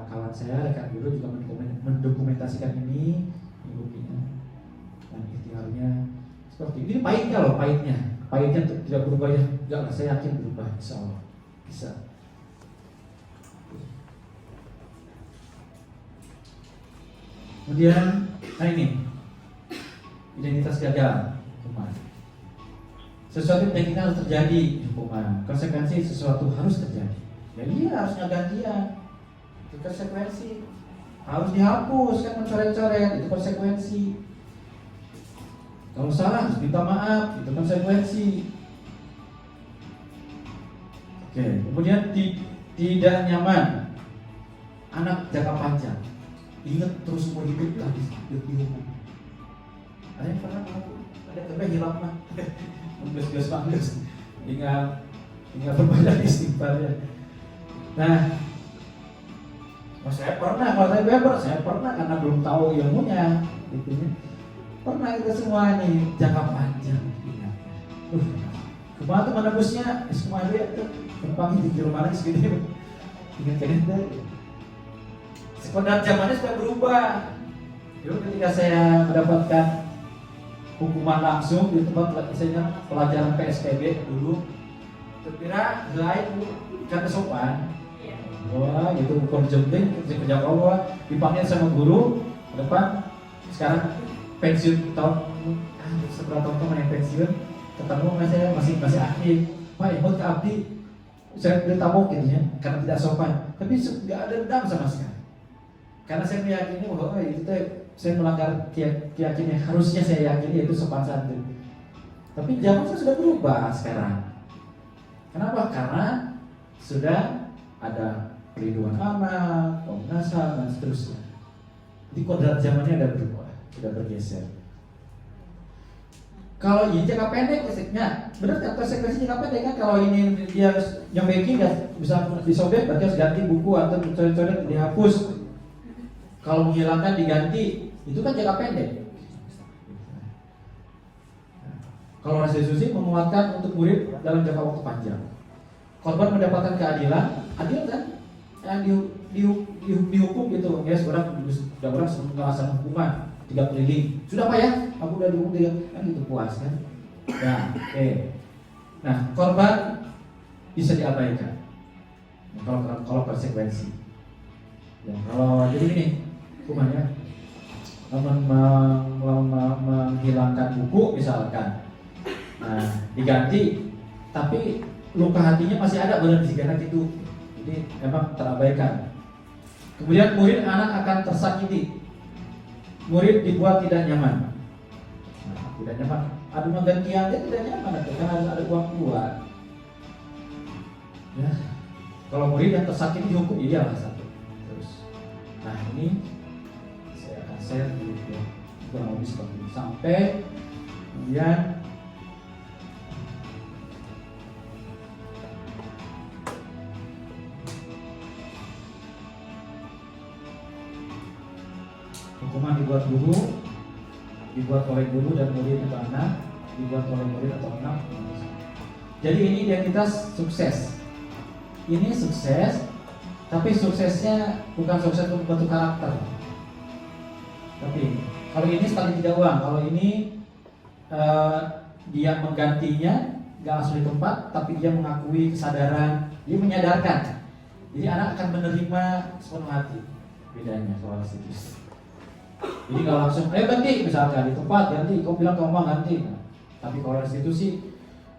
kawan saya, rekan guru juga mendokumentasikan ini buktinya dan ikhtiarnya seperti ini. Pahitnya loh, pahitnya tidak berubah ya. Enggak, saya yakin berubah, insya Allah bisa. Kemudian, nah ini identitas gagal, hukuman. Sesuatu yang kita harus terjadi, hukuman. Konsekuensi sesuatu harus terjadi. Ya iya, harusnya gantian. Itu konsekuensi. Harus dihapus, kan mencoret-coret, itu konsekuensi. Kalau salah harus minta maaf, itu konsekuensi. Oke, kemudian tidak nyaman. Anak jangka panjang. Ingat terus umur hidup tadi dihukum. Ada yang pernah tahu? Ada yang hilang mah. Mengges-ges. Ingat berbanyak istighfar ya. Nah, saya pernah, kalau saya bebas, saya pernah karena belum tahu ilmunya, gitu ya. Pernah kita semua nih jangka panjang. Kemana tuh menebusnya? Semua dia tuh kempang di rumah lagi segini. Ingat-ingat deh. Kodrat zamannya sudah berubah. Dulu ketika saya mendapatkan hukuman langsung di tempat misalnya pelajaran PSPB dulu, terkira lain kata sopan. Wah, gitu bukan jembing, kerja bawah, dipanggil sama guru ke depan. Sekarang pensiun tahun seberapa tahun yang pensiun, ketemu saya masih aktif. Pak, ikut ke abdi, saya ditabok gitu ya, karena tidak sopan. Tapi nggak ada dendam sama sekali. Karena saya meyakini bahwa itu saya melanggar keyakinan yang harusnya saya yakini, yaitu sopan santun. Tapi zaman saya sudah berubah sekarang. Kenapa? Karena sudah ada perlindungan anak, Komnas HAM dan seterusnya. Jadi kodrat zamannya ada berubah, sudah bergeser. Kalau ini jangka pendek, benar kan konsekuensi jangka pendek kan? Kalau ini dia yang baking nggak bisa disobek, berarti harus ganti buku atau coret-coret dihapus. Kalau menghilangkan diganti, itu kan jangka pendek. Kalau restitusi menguatkan untuk murid dalam jangka waktu panjang. Korban mendapatkan keadilan, adil kan? Yang dihukum gitu, ya sudah orang mengawasan hukuman 3 keliling. Sudah Pak ya? Aku udah dihukum 3, kan itu puas kan? Nah, oke. Nah, korban bisa diabaikan. Kalau konsekuensi. Ya, kalau jadi ini hukumannya menghilangkan buku misalkan, nah diganti, tapi luka hatinya masih ada benar di karena itu, jadi memang terabaikan. Kemudian murid anak akan tersakiti, murid dibuat tidak nyaman. Nah, tidak nyaman, aduh gantiannya tidak nyaman karena ada uang keluar. Ya, kalau murid yang tersakiti dihukum iyalah satu. Terus, nah ini saya dulu ya, kurang lebih seperti ini sampai kemudian hukuman dibuat oleh guru dan murid atau anak, dibuat oleh murid atau anak. Jadi ini identitas sukses. Ini sukses, tapi suksesnya bukan sukses untuk bentuk karakter. Tapi Kalau ini sekali tidak uang, kalau ini dia menggantinya nggak langsung di tempat, tapi dia mengakui kesadaran, dia menyadarkan. Jadi anak akan menerima sepenuh hati. Bedanya soal restitusi. Jadi nggak langsung, ganti misalkan di tempat ganti, kau bilang kau mau ganti. Nah, tapi kalau restitusi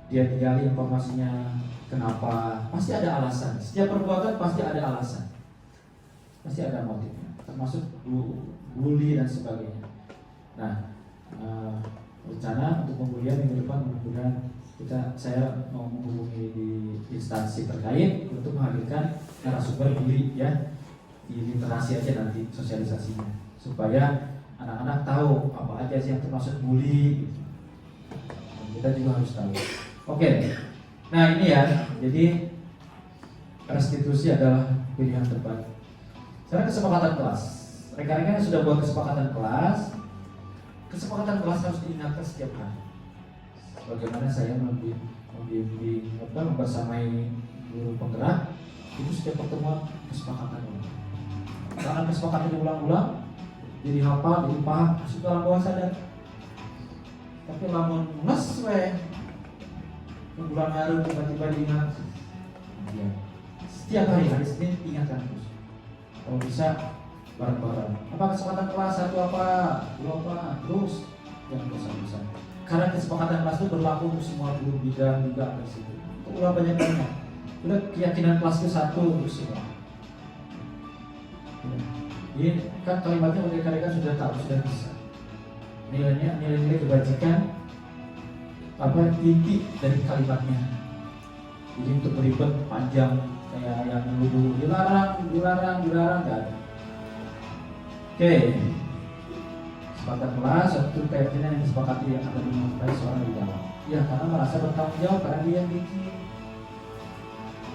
dia digali informasinya kenapa, pasti ada alasan. Setiap perbuatan pasti ada alasan, pasti ada motifnya, termasuk bully dan sebagainya. Nah, rencana untuk pembulian minggu depan mudah-mudahan saya mau menghubungi di instansi terkait untuk menghadirkan narasumber bully ya, di literasi aja nanti sosialisasinya supaya anak-anak tahu apa aja sih yang termasuk bully. Kita juga harus tahu. Oke. Nah ini ya, jadi restitusi adalah pilihan terbaik. Sekarang kesepakatan kelas. Rekan-rekan yang sudah buat kesepakatan kelas harus diingatkan setiap hari. Bagaimana saya membimbing membersamai guru penggerak itu setiap pertemuan kesepakatan ulang. Karena kesepakatan diulang-ulang, jadi hafal, jadi paham, masuk dalam bawah sadar. Tapi lamun nges bulan baru tiba-tiba diingat. Ya. Setiap hari Senin ingatkan terus. Kalau bisa bareng-bareng. Apa kesepakatan kelas 1 apa, 2 apa, terus jangan bosan-bosan. Karena kesepakatan kelas itu berlaku untuk semua guru bidang juga di situ. Ulang banyak-banyak. Udah keyakinan kelas itu satu untuk semua. Jadi kan kalimatnya mereka sudah tahu, sudah bisa. Nilai-nilai kebajikan inti dari kalimatnya. Jadi untuk beribet panjang kayak yang dulu dilarang nggak ada. Oke. Kesepakatan kelas satu keyakinan yang disepakati yang akan dimulai seorang di dalam. Ya karena merasa bertanggung jawab karena dia yang bikin.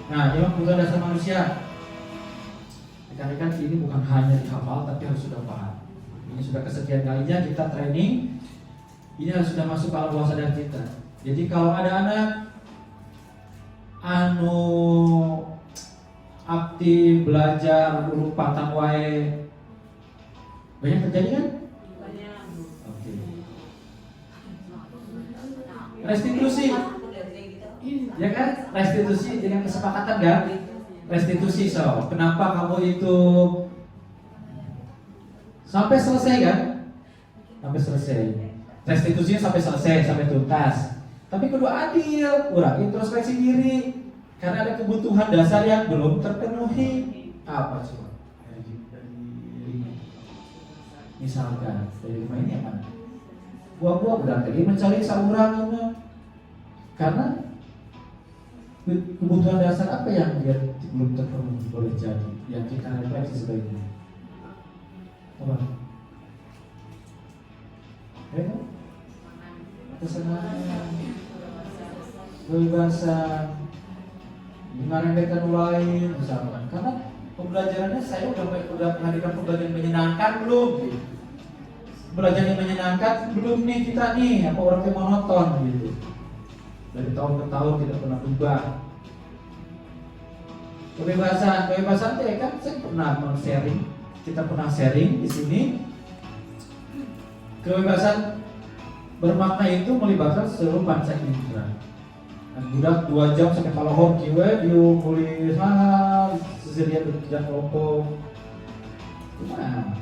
Nah, ini kebutuhan dasar manusia. Rekan-rekan ini bukan hanya dihafal tapi harus sudah paham. Ini sudah kesekian kalinya kita training. Ini harus sudah masuk ke alam bawah sadar kita. Jadi kalau ada anak aktif belajar urut patang wae, banyak terjadi kan? Banyak. Oke. Restitusi, ya kan? Restitusi dengan kesepakatan kan? Restitusi kenapa kamu itu sampai selesai kan? Sampai selesai. Restitusinya sampai selesai, sampai tuntas. Tapi kedua adil, kurang introspeksi diri karena ada kebutuhan dasar yang belum terpenuhi. Apa coba? Dari misalkan dari rumah ini apa? Buah-buah udah tadi mencari saurangnya karena kebutuhan dasar apa yang dia belum terpenuhi boleh jadi yang kita refleksi sebaiknya. Apa? Kesenangan, kebebasan, mengarengkan lain misalkan. Karena pembelajarannya saya udah menghadirkan pembelajaran menyenangkan belum? Belajar yang menyenangkan belum nih kita nih? Apa orang yang monoton gitu? Dari tahun ke tahun tidak pernah berubah. Kebebasan ya kan saya pernah sharing, kita pernah sharing di sini. Kebebasan bermakna itu melibatkan seluruh panca indera. Dan budak 2 jam sampai kalau kiwe diu kulis sesedia berjalan kelompok. Gimana?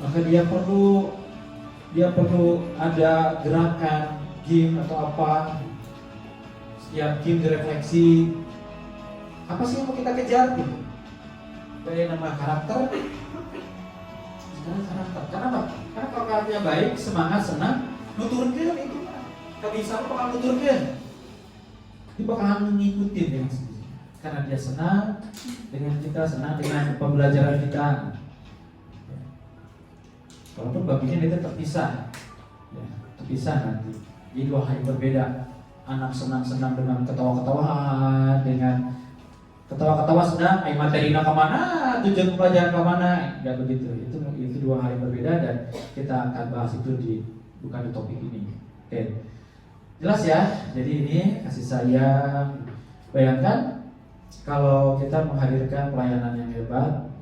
Maka dia perlu ada gerakan game atau apa. Setiap game direfleksi. Apa sih yang mau kita kejar gitu? Kayak nama karakter. Sekarang karakter. Karena apa? Karena kalau karakternya baik, semangat, senang, nuturkeun itu kabisa bakal nuturkeun. Dia bakalan mengikuti dengan sendiri. Karena dia senang dengan kita, senang dengan pembelajaran kita. Walaupun baginya itu terpisah, ya, terpisah nanti. Jadi 2 hal berbeda. Anak senang-senang dengan ketawa-ketawa, dengan ketawa-ketawa senang, materinya kemana, tujuan pelajaran kemana, ya begitu. Itu 2 hal yang berbeda dan kita akan bahas itu bukan di topik ini. Oke, jelas ya. Jadi ini kasih sayang. Bayangkan kalau kita menghadirkan pelayanan yang hebat,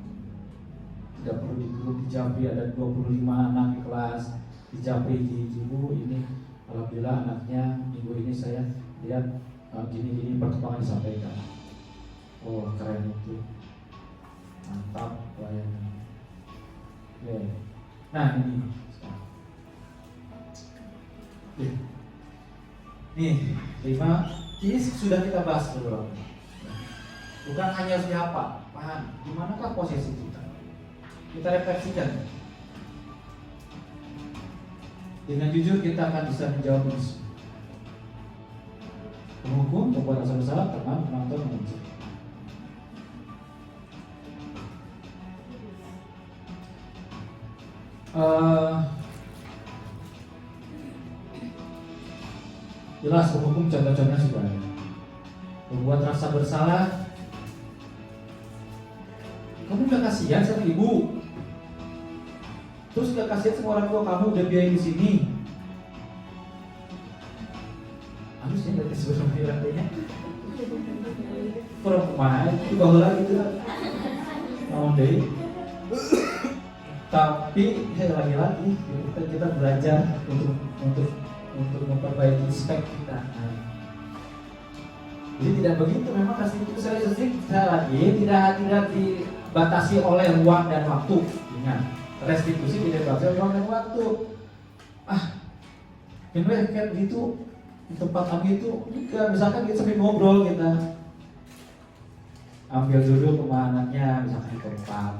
tidak perlu di grup di Japri ada 25 anak di kelas di Japri di Ibu ini alhamdulillah anaknya minggu ini saya lihat gini-gini perkembangan disampaikan. Oh keren itu, mantap pelayanan. Oke. Nah ini nih 5 ini sudah kita bahas dulu. Bukan hanya harus dihafal, paham dimanakah posisi kita. Kita refleksikan. Dengan jujur kita akan bisa menjawab ini semua. Penghukum, pembuat asal bersalah, teman, penonton, menguji. Jelas penghukum contoh-contohnya sudah ada. Membuat rasa bersalah. Kamu udah kasihan sama ibu, terus udah kasihan sama orang tua kamu udah biayain di sini. Harusnya dari sebelumnya rantainya. Perempuan itu bahula gitu lah. Mau deh. Tapi lagi-lagi kita belajar untuk memperbaiki spek kita. Jadi tidak begitu, memang restitusi saya lagi tidak dibatasi oleh ruang dan waktu. Ingat, restitusi tidak dibatasi oleh ruang dan waktu. Kayak gitu di tempat kami itu juga misalkan kita sambil ngobrol kita ambil duduk rumah anaknya misalkan di tempat.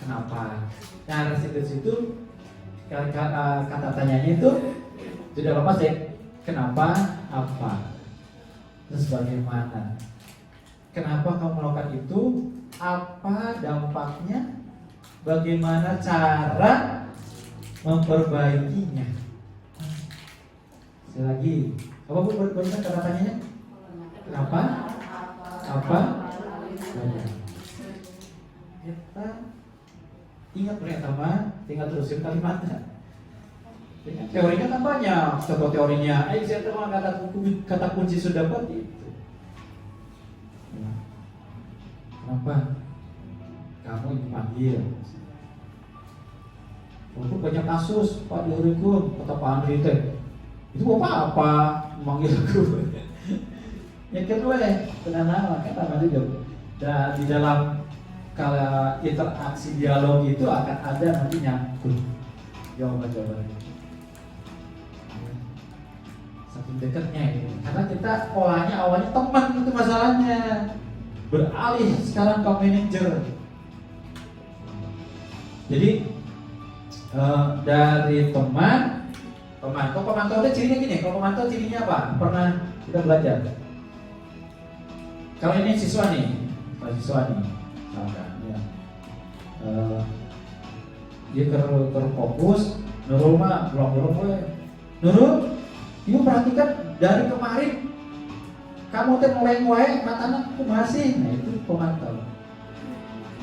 Kenapa? Nah restitusi itu kata tanyanya itu tidak apa sih? Kenapa? Apa? Terus bagaimana? Kenapa kamu melakukan itu? Apa dampaknya? Bagaimana cara memperbaikinya? Sekali lagi, apa bu berbeda kata tanyanya? Kenapa? Apa? Kita ingat ternyata tinggal terusin kalimatnya. Teorinya kan banyak, contoh teorinya. Saya terima kata kunci sudah dapat itu. Kenapa kamu dipanggil? Untuk banyak kasus Pak Diurikum, kata Pak Andri itu apa memanggil aku? Yang kedua kenapa kata Andri dan di dalam kalau interaksi dialog itu akan ada nanti nyangkut jawaban-jawabannya. Saking dekatnya ini, karena kita polanya awalnya teman itu masalahnya, beralih sekarang ke manajer. Jadi dari teman, pemantau itu cirinya gini. Kalau pemantau cirinya apa? Pernah kita belajar. Kalau ini siswa nih, misalkan ya, dia terfokus, Nurul mah Nurul. Ibu perhatikan dari kemarin kamu teh mulai mata anakku masih, nah itu pemantau,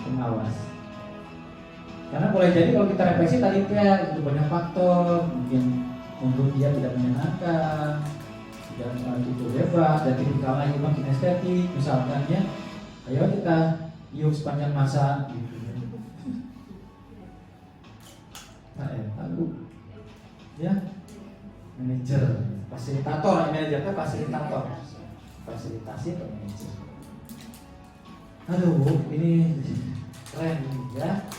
pengawas. Karena boleh jadi kalau kita refleksi tadi itu banyak faktor, mungkin untuk dia tidak menyenangkan, tidak itu bebas, dan tipikalnya memang kinestetik, misalkan ya, ayo kita yuk sepanjang masa, gitu. Nah, ya, manajer. Fasilitator, manajernya fasilitator, fasilitasi atau manajer. Aduh, ini keren ya.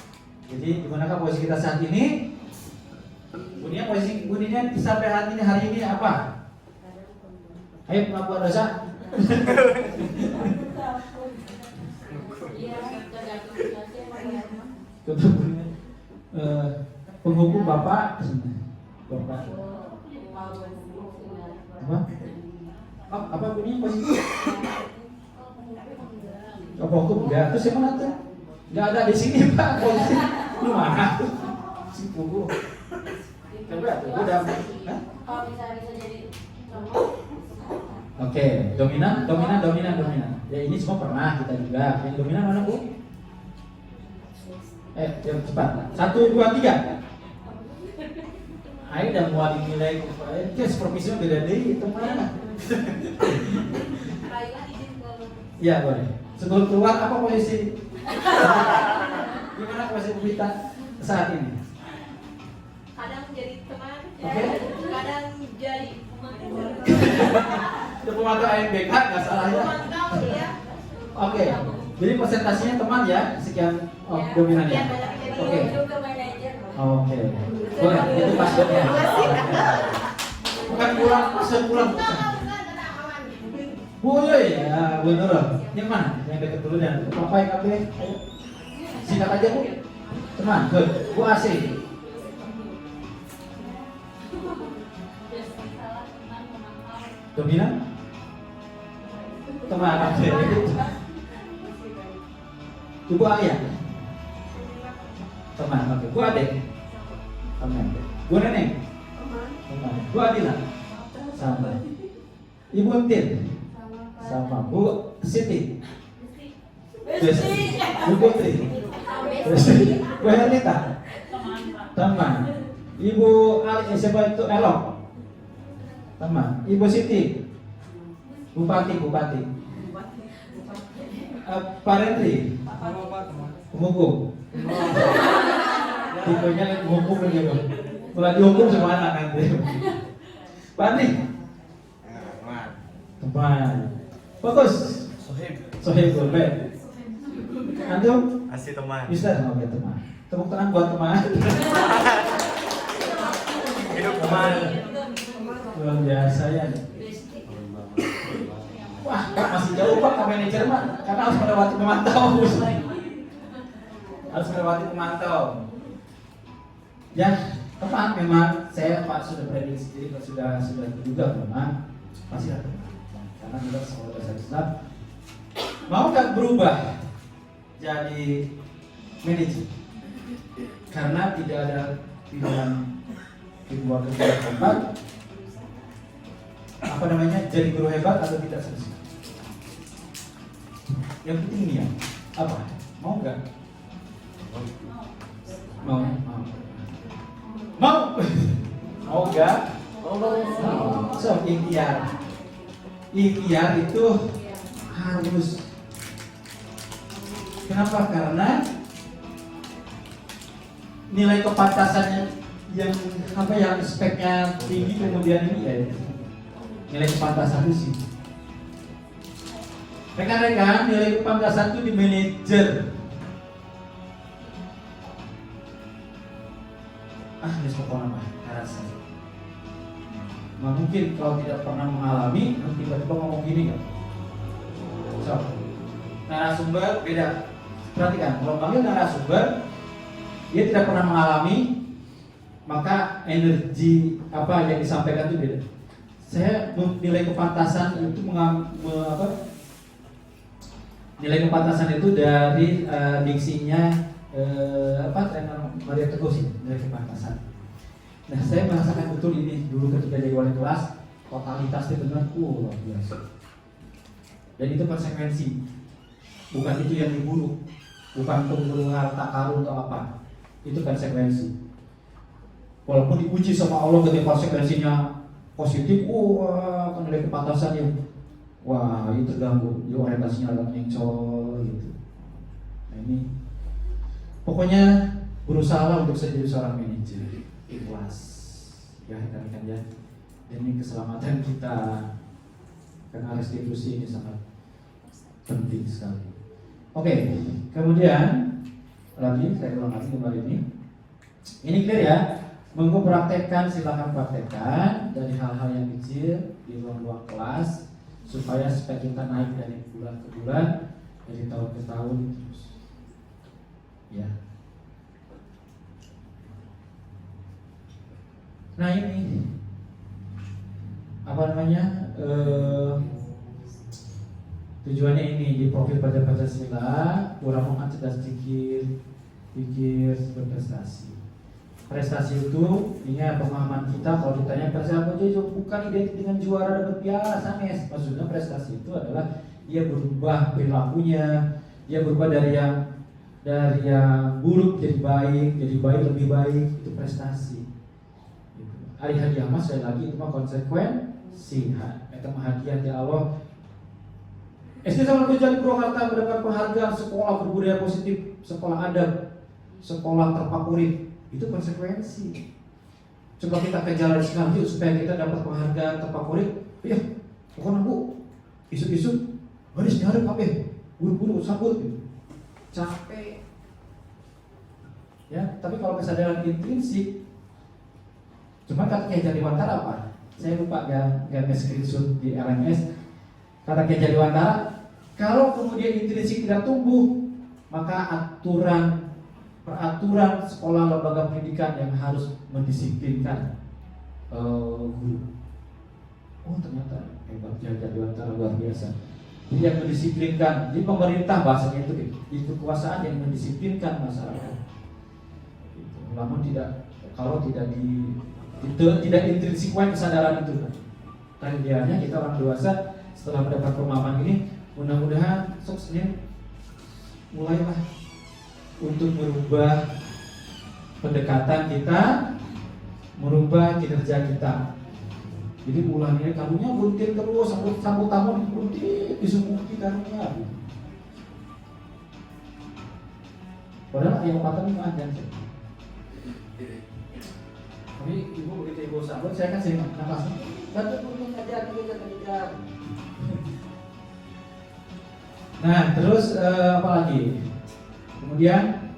Jadi dimanakah posisi kita saat ini? Posisi bunyinya sampai hari ini apa? Ayo pengakuan dosa. Penghukum bapak. Apa bunyinya posisi? Apa hukum enggak? Terus yang mana tuh? Enggak ada di sini Pak posisi. Lu mana? Si Pugu. Coba tuh udah. Kalau bisa jadi Oke, dominan. Ya ini semua pernah kita juga. Yang dominan mana Bu? Cepat. 1, 2, 3. Ayo udah mulai dinilai, supervisinya beda deh itu mana? Iya boleh. Sebelum keluar apa posisi? Gimana kebiasaan Bu Vita saat ini? Kadang jadi teman, Oke. kadang jadi Udah pemantau AMBK nggak salah ya? pemantau ya. Oke. Jadi presentasinya teman ya, sekian Ya, dominan sekian ya. banyak jadi Oke. juga manajer. Oke. Boleh, itu passwordnya. Bukan pulang, password pulang. Boleh ya, bener. Yang mana? Yang dekat dulu dan apa yang KB? Ayo. Singkat aja Bu. Teman, good. Bu AC. Dominan? Teman, oke. Ibu Alia. Teman, oke. Bu Ade. Teman. Bu Neneng. Teman. Bu Adila. Sama. Ibu Tin. Sama. Bu Siti. Bu Putri. Bu Helita. Teman. Ibu Ali, siapa itu Elok. Teman. Ibu Siti. Bupati. Pak Rendri. Hukum. Tipenya hukum begitu. Mulai dihukum semua anak nanti. Pak Andi. Teman. Bagus. Sohib boleh. Antum? Asih teman. Bisa oke teman. Tepuk tangan buat teman. Hidup teman. Luar biasa ya. Wah, Pak masih jauh Pak ke manajer Pak, karena harus melewati pemantau. Harus melewati pemantau. Ya, tepat memang saya Pak sudah prediksi, sudah juga memang pasti ada teman. Karena kita sekolah bahasa Islam mau nggak berubah jadi manajer? Karena tidak ada pilihan kedua tempat. Apa namanya, jadi guru hebat atau tidak selesai. Yang penting niat. Apa? Mau nggak? Mau. Mau nggak? So, ikhtiar itu harus. Kenapa? Karena nilai kepantasannya yang speknya tinggi kemudian ini ya. Nilai kepantasan itu sih. Rekan-rekan, nilai kepantasan itu di manajer. Ini pokoknya apa? Rasa. Nah, mungkin kalau tidak pernah mengalami, tiba-tiba ngomong gini kan. So, narasumber beda. Perhatikan, kalau panggil narasumber, dia tidak pernah mengalami, maka energi apa yang disampaikan itu beda. Saya nilai kepantasan itu nilai kepantasan itu dari diksinya trainer Maria Teguh sih, nilai kepantasan. Nah, saya merasakan betul ini dulu ketika jadi wali kelas, totalitas itu benar luar biasa. Dan itu konsekuensi, bukan itu yang dibunuh, bukan pembunuh harta karun atau apa, itu konsekuensi. Walaupun diuji sama Allah ketika konsekuensinya positif, kan nilai kepantasannya, itu terganggu, dia orientasinya agak mencol gitu. Nah ini, pokoknya berusaha untuk jadi seorang manajer, ikhlas, ya rekan-rekan ya. Demi keselamatan kita, karena restitusi ini sangat penting sekali. Oke, kemudian lagi saya ulang lagi kembali ini clear ya. Monggo praktekkan, silakan praktekkan dari hal-hal yang kecil di ruang-ruang kelas supaya spek kita naik dari bulan ke bulan, dari tahun ke tahun terus. Ya. Nah ini apa namanya? Tujuannya ini di profil pada Pancasila, kurang mengacerdas pikir berprestasi. Prestasi itu, ingat pemahaman kita kalau ditanya prestasi apa aja, bukan identik dengan juara dapat piala sanes. Maksudnya prestasi itu adalah dia berubah perilakunya, dia berubah dari yang buruk jadi baik lebih baik, itu prestasi. Hari hadiah mas sekali lagi itu mah konsekuensi, itu hadiah dari Allah. SD Salam Kejali Purwakarta mendapat penghargaan sekolah berbudaya positif, sekolah adab sekolah terfavorit, itu konsekuensi. Coba kita ke jalan sekarang yuk supaya kita dapat penghargaan terfavorit. Iya, pokoknya bu, isu-isu harus nyari kabeh, buru-buru sabut, capek. Ya, tapi kalau kesadaran intrinsik, cuma kata Kiai Jaliwantara apa? Saya lupa gak screenshot di LMS. Kata Kiai Jaliwantara, kalau kemudian intrinsik tidak tumbuh, maka peraturan sekolah lembaga pendidikan yang harus mendisiplinkan guru. Oh ternyata hebat Kiai Jaliwantara, luar biasa. Jadi yang mendisiplinkan, jadi pemerintah bahasanya itu kekuasaan yang mendisiplinkan masyarakat. Namun kalau tidak intrinsik kesadaran itu, karenanya kita orang dewasa setelah mendapat pemahaman ini, mudah-mudahan sukses mulailah untuk merubah pendekatan kita, merubah kinerja kita. Jadi mulanya karunya buntir terus, sambut tamu buntir, disumbuki karunya. Padahal yang patah itu aja. Tapi ibu begitu ibu sambut, saya kan sering nafas. Bantu bunyi aja, kejar. Nah, terus apa lagi? Kemudian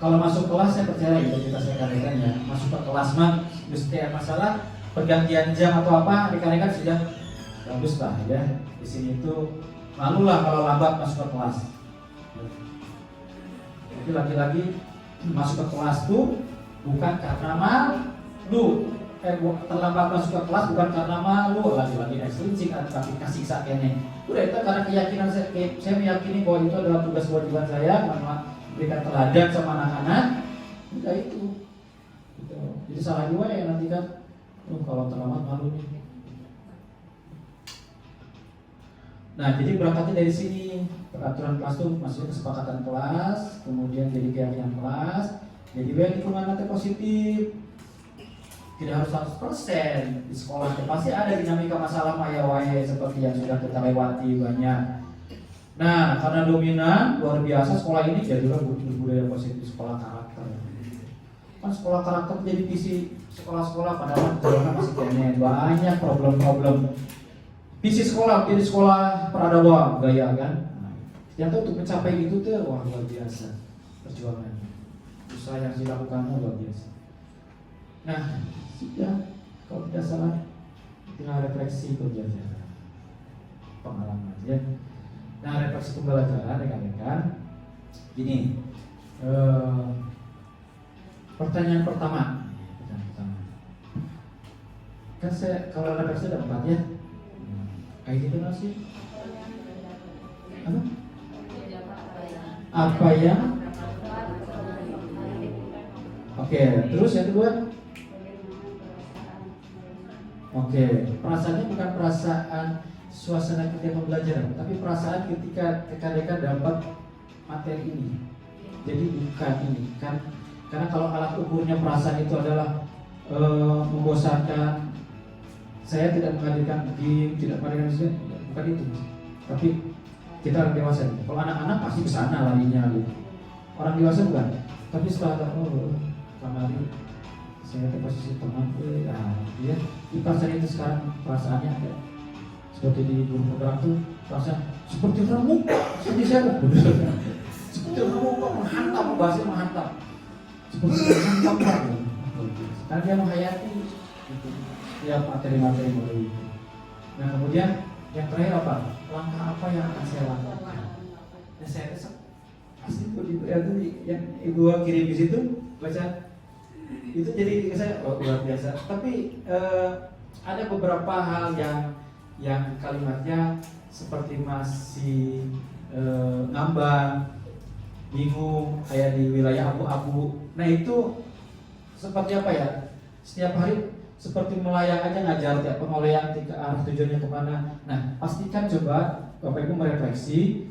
kalau masuk kelas, saya percaya kita rekan-rekan ya, masuk ke kelas mah mesti ada masalah pergantian jam atau apa, rekan-rekan sudah bagus lah ya. Di sini itu malulah kalau lambat masuk ke kelas. Jadi lagi-lagi masuk ke kelas tuh bukan karena malu, terlambat masuk ke kelas bukan karena malu, lagi-lagi ekstrinsik tapi kasih sakitnya. Udah itu karena keyakinan saya meyakini bahwa itu adalah tugas kewajiban saya, memberikan teladan sama anak-anak. Udah itu. Gitu. Jadi salah dua ya nanti kan, kalau terlambat malu nih. Nah, jadi berangkatnya dari sini, peraturan kelas itu maksudnya kesepakatan kelas, kemudian jadi keyakinan kelas. Jadi lingkungan nanti positif, tidak harus 100% di sekolah. Pasti ada dinamika masalah maya-waye seperti yang sudah kita lewati banyak. Nah, karena dominan luar biasa sekolah ini jadilah budaya positif sekolah karakter. Kan sekolah karakter jadi visi sekolah-sekolah padahal jalannya masih banyak problem-problem. Visi sekolah jadi sekolah peradaban gaya kan. Ternyata untuk mencapai itu tuh wah luar biasa perjuangan. Usaha yang dilakukan luar biasa. Nah, sudah kalau tidak salah tinggal refleksi pembelajaran pengalaman ya. Nah, refleksi pembelajaran rekan-rekan. Gini, pertanyaan pertama. Kan saya kalau refleksi ada 4 ya. Kayak gitu nasi. Apa ya? Oke, terus yang kedua. Oke, perasaannya bukan perasaan suasana ketika pembelajaran, tapi perasaan ketika rekan-rekan dapat materi ini. Jadi bukan ini kan, karena kalau alat ukurnya perasaan itu adalah membosankan, saya tidak menghadirkan game, tidak menghadirkan mesin, bukan itu. Tapi kita orang dewasa. Kalau anak-anak pasti ke sana larinya gitu. Orang dewasa bukan. Tapi setelah kemarin saya ke posisi teman, dia di perasaan itu sekarang perasaannya ada seperti di burung bergerak tuh, perasaan seperti remuk, seperti saya seperti remuk menghantam, bahasanya menghantam, seperti menghantam karena dia menghayati setiap materi-materi baru itu. Nah kemudian yang terakhir apa? Langkah apa yang akan saya lakukan? Nah saya pasti yang ibu kirim di situ baca itu jadi saya luar biasa. Tapi ada beberapa hal yang kalimatnya seperti masih ngambang, bingung, kayak di wilayah abu-abu. Nah itu seperti apa ya? Setiap hari seperti melayang aja ngajar tiap pengolehan ke arah tujuannya kemana. Nah pastikan coba Bapak Ibu merefleksi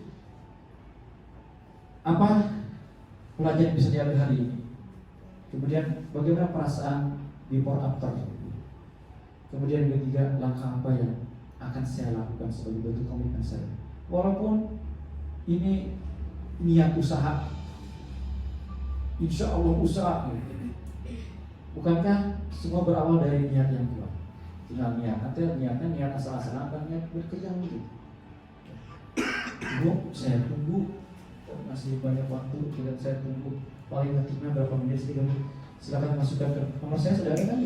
apa pelajaran yang bisa diambil hari ini. Kemudian bagaimana perasaan before after. Kemudian yang ketiga, langkah apa yang akan saya lakukan sebagai bentuk komitmen saya. Walaupun ini niat usaha, insya Allah usaha. Bukankah semua berawal dari niat yang kuat? Tinggal niatnya niat asal-asalan, apa niat berkejam gitu. Bu, saya tunggu, masih banyak waktu, dan saya tunggu paling ngetiknya berapa menit sih. Silakan masukkan ke nomor saya, sudah ada kan?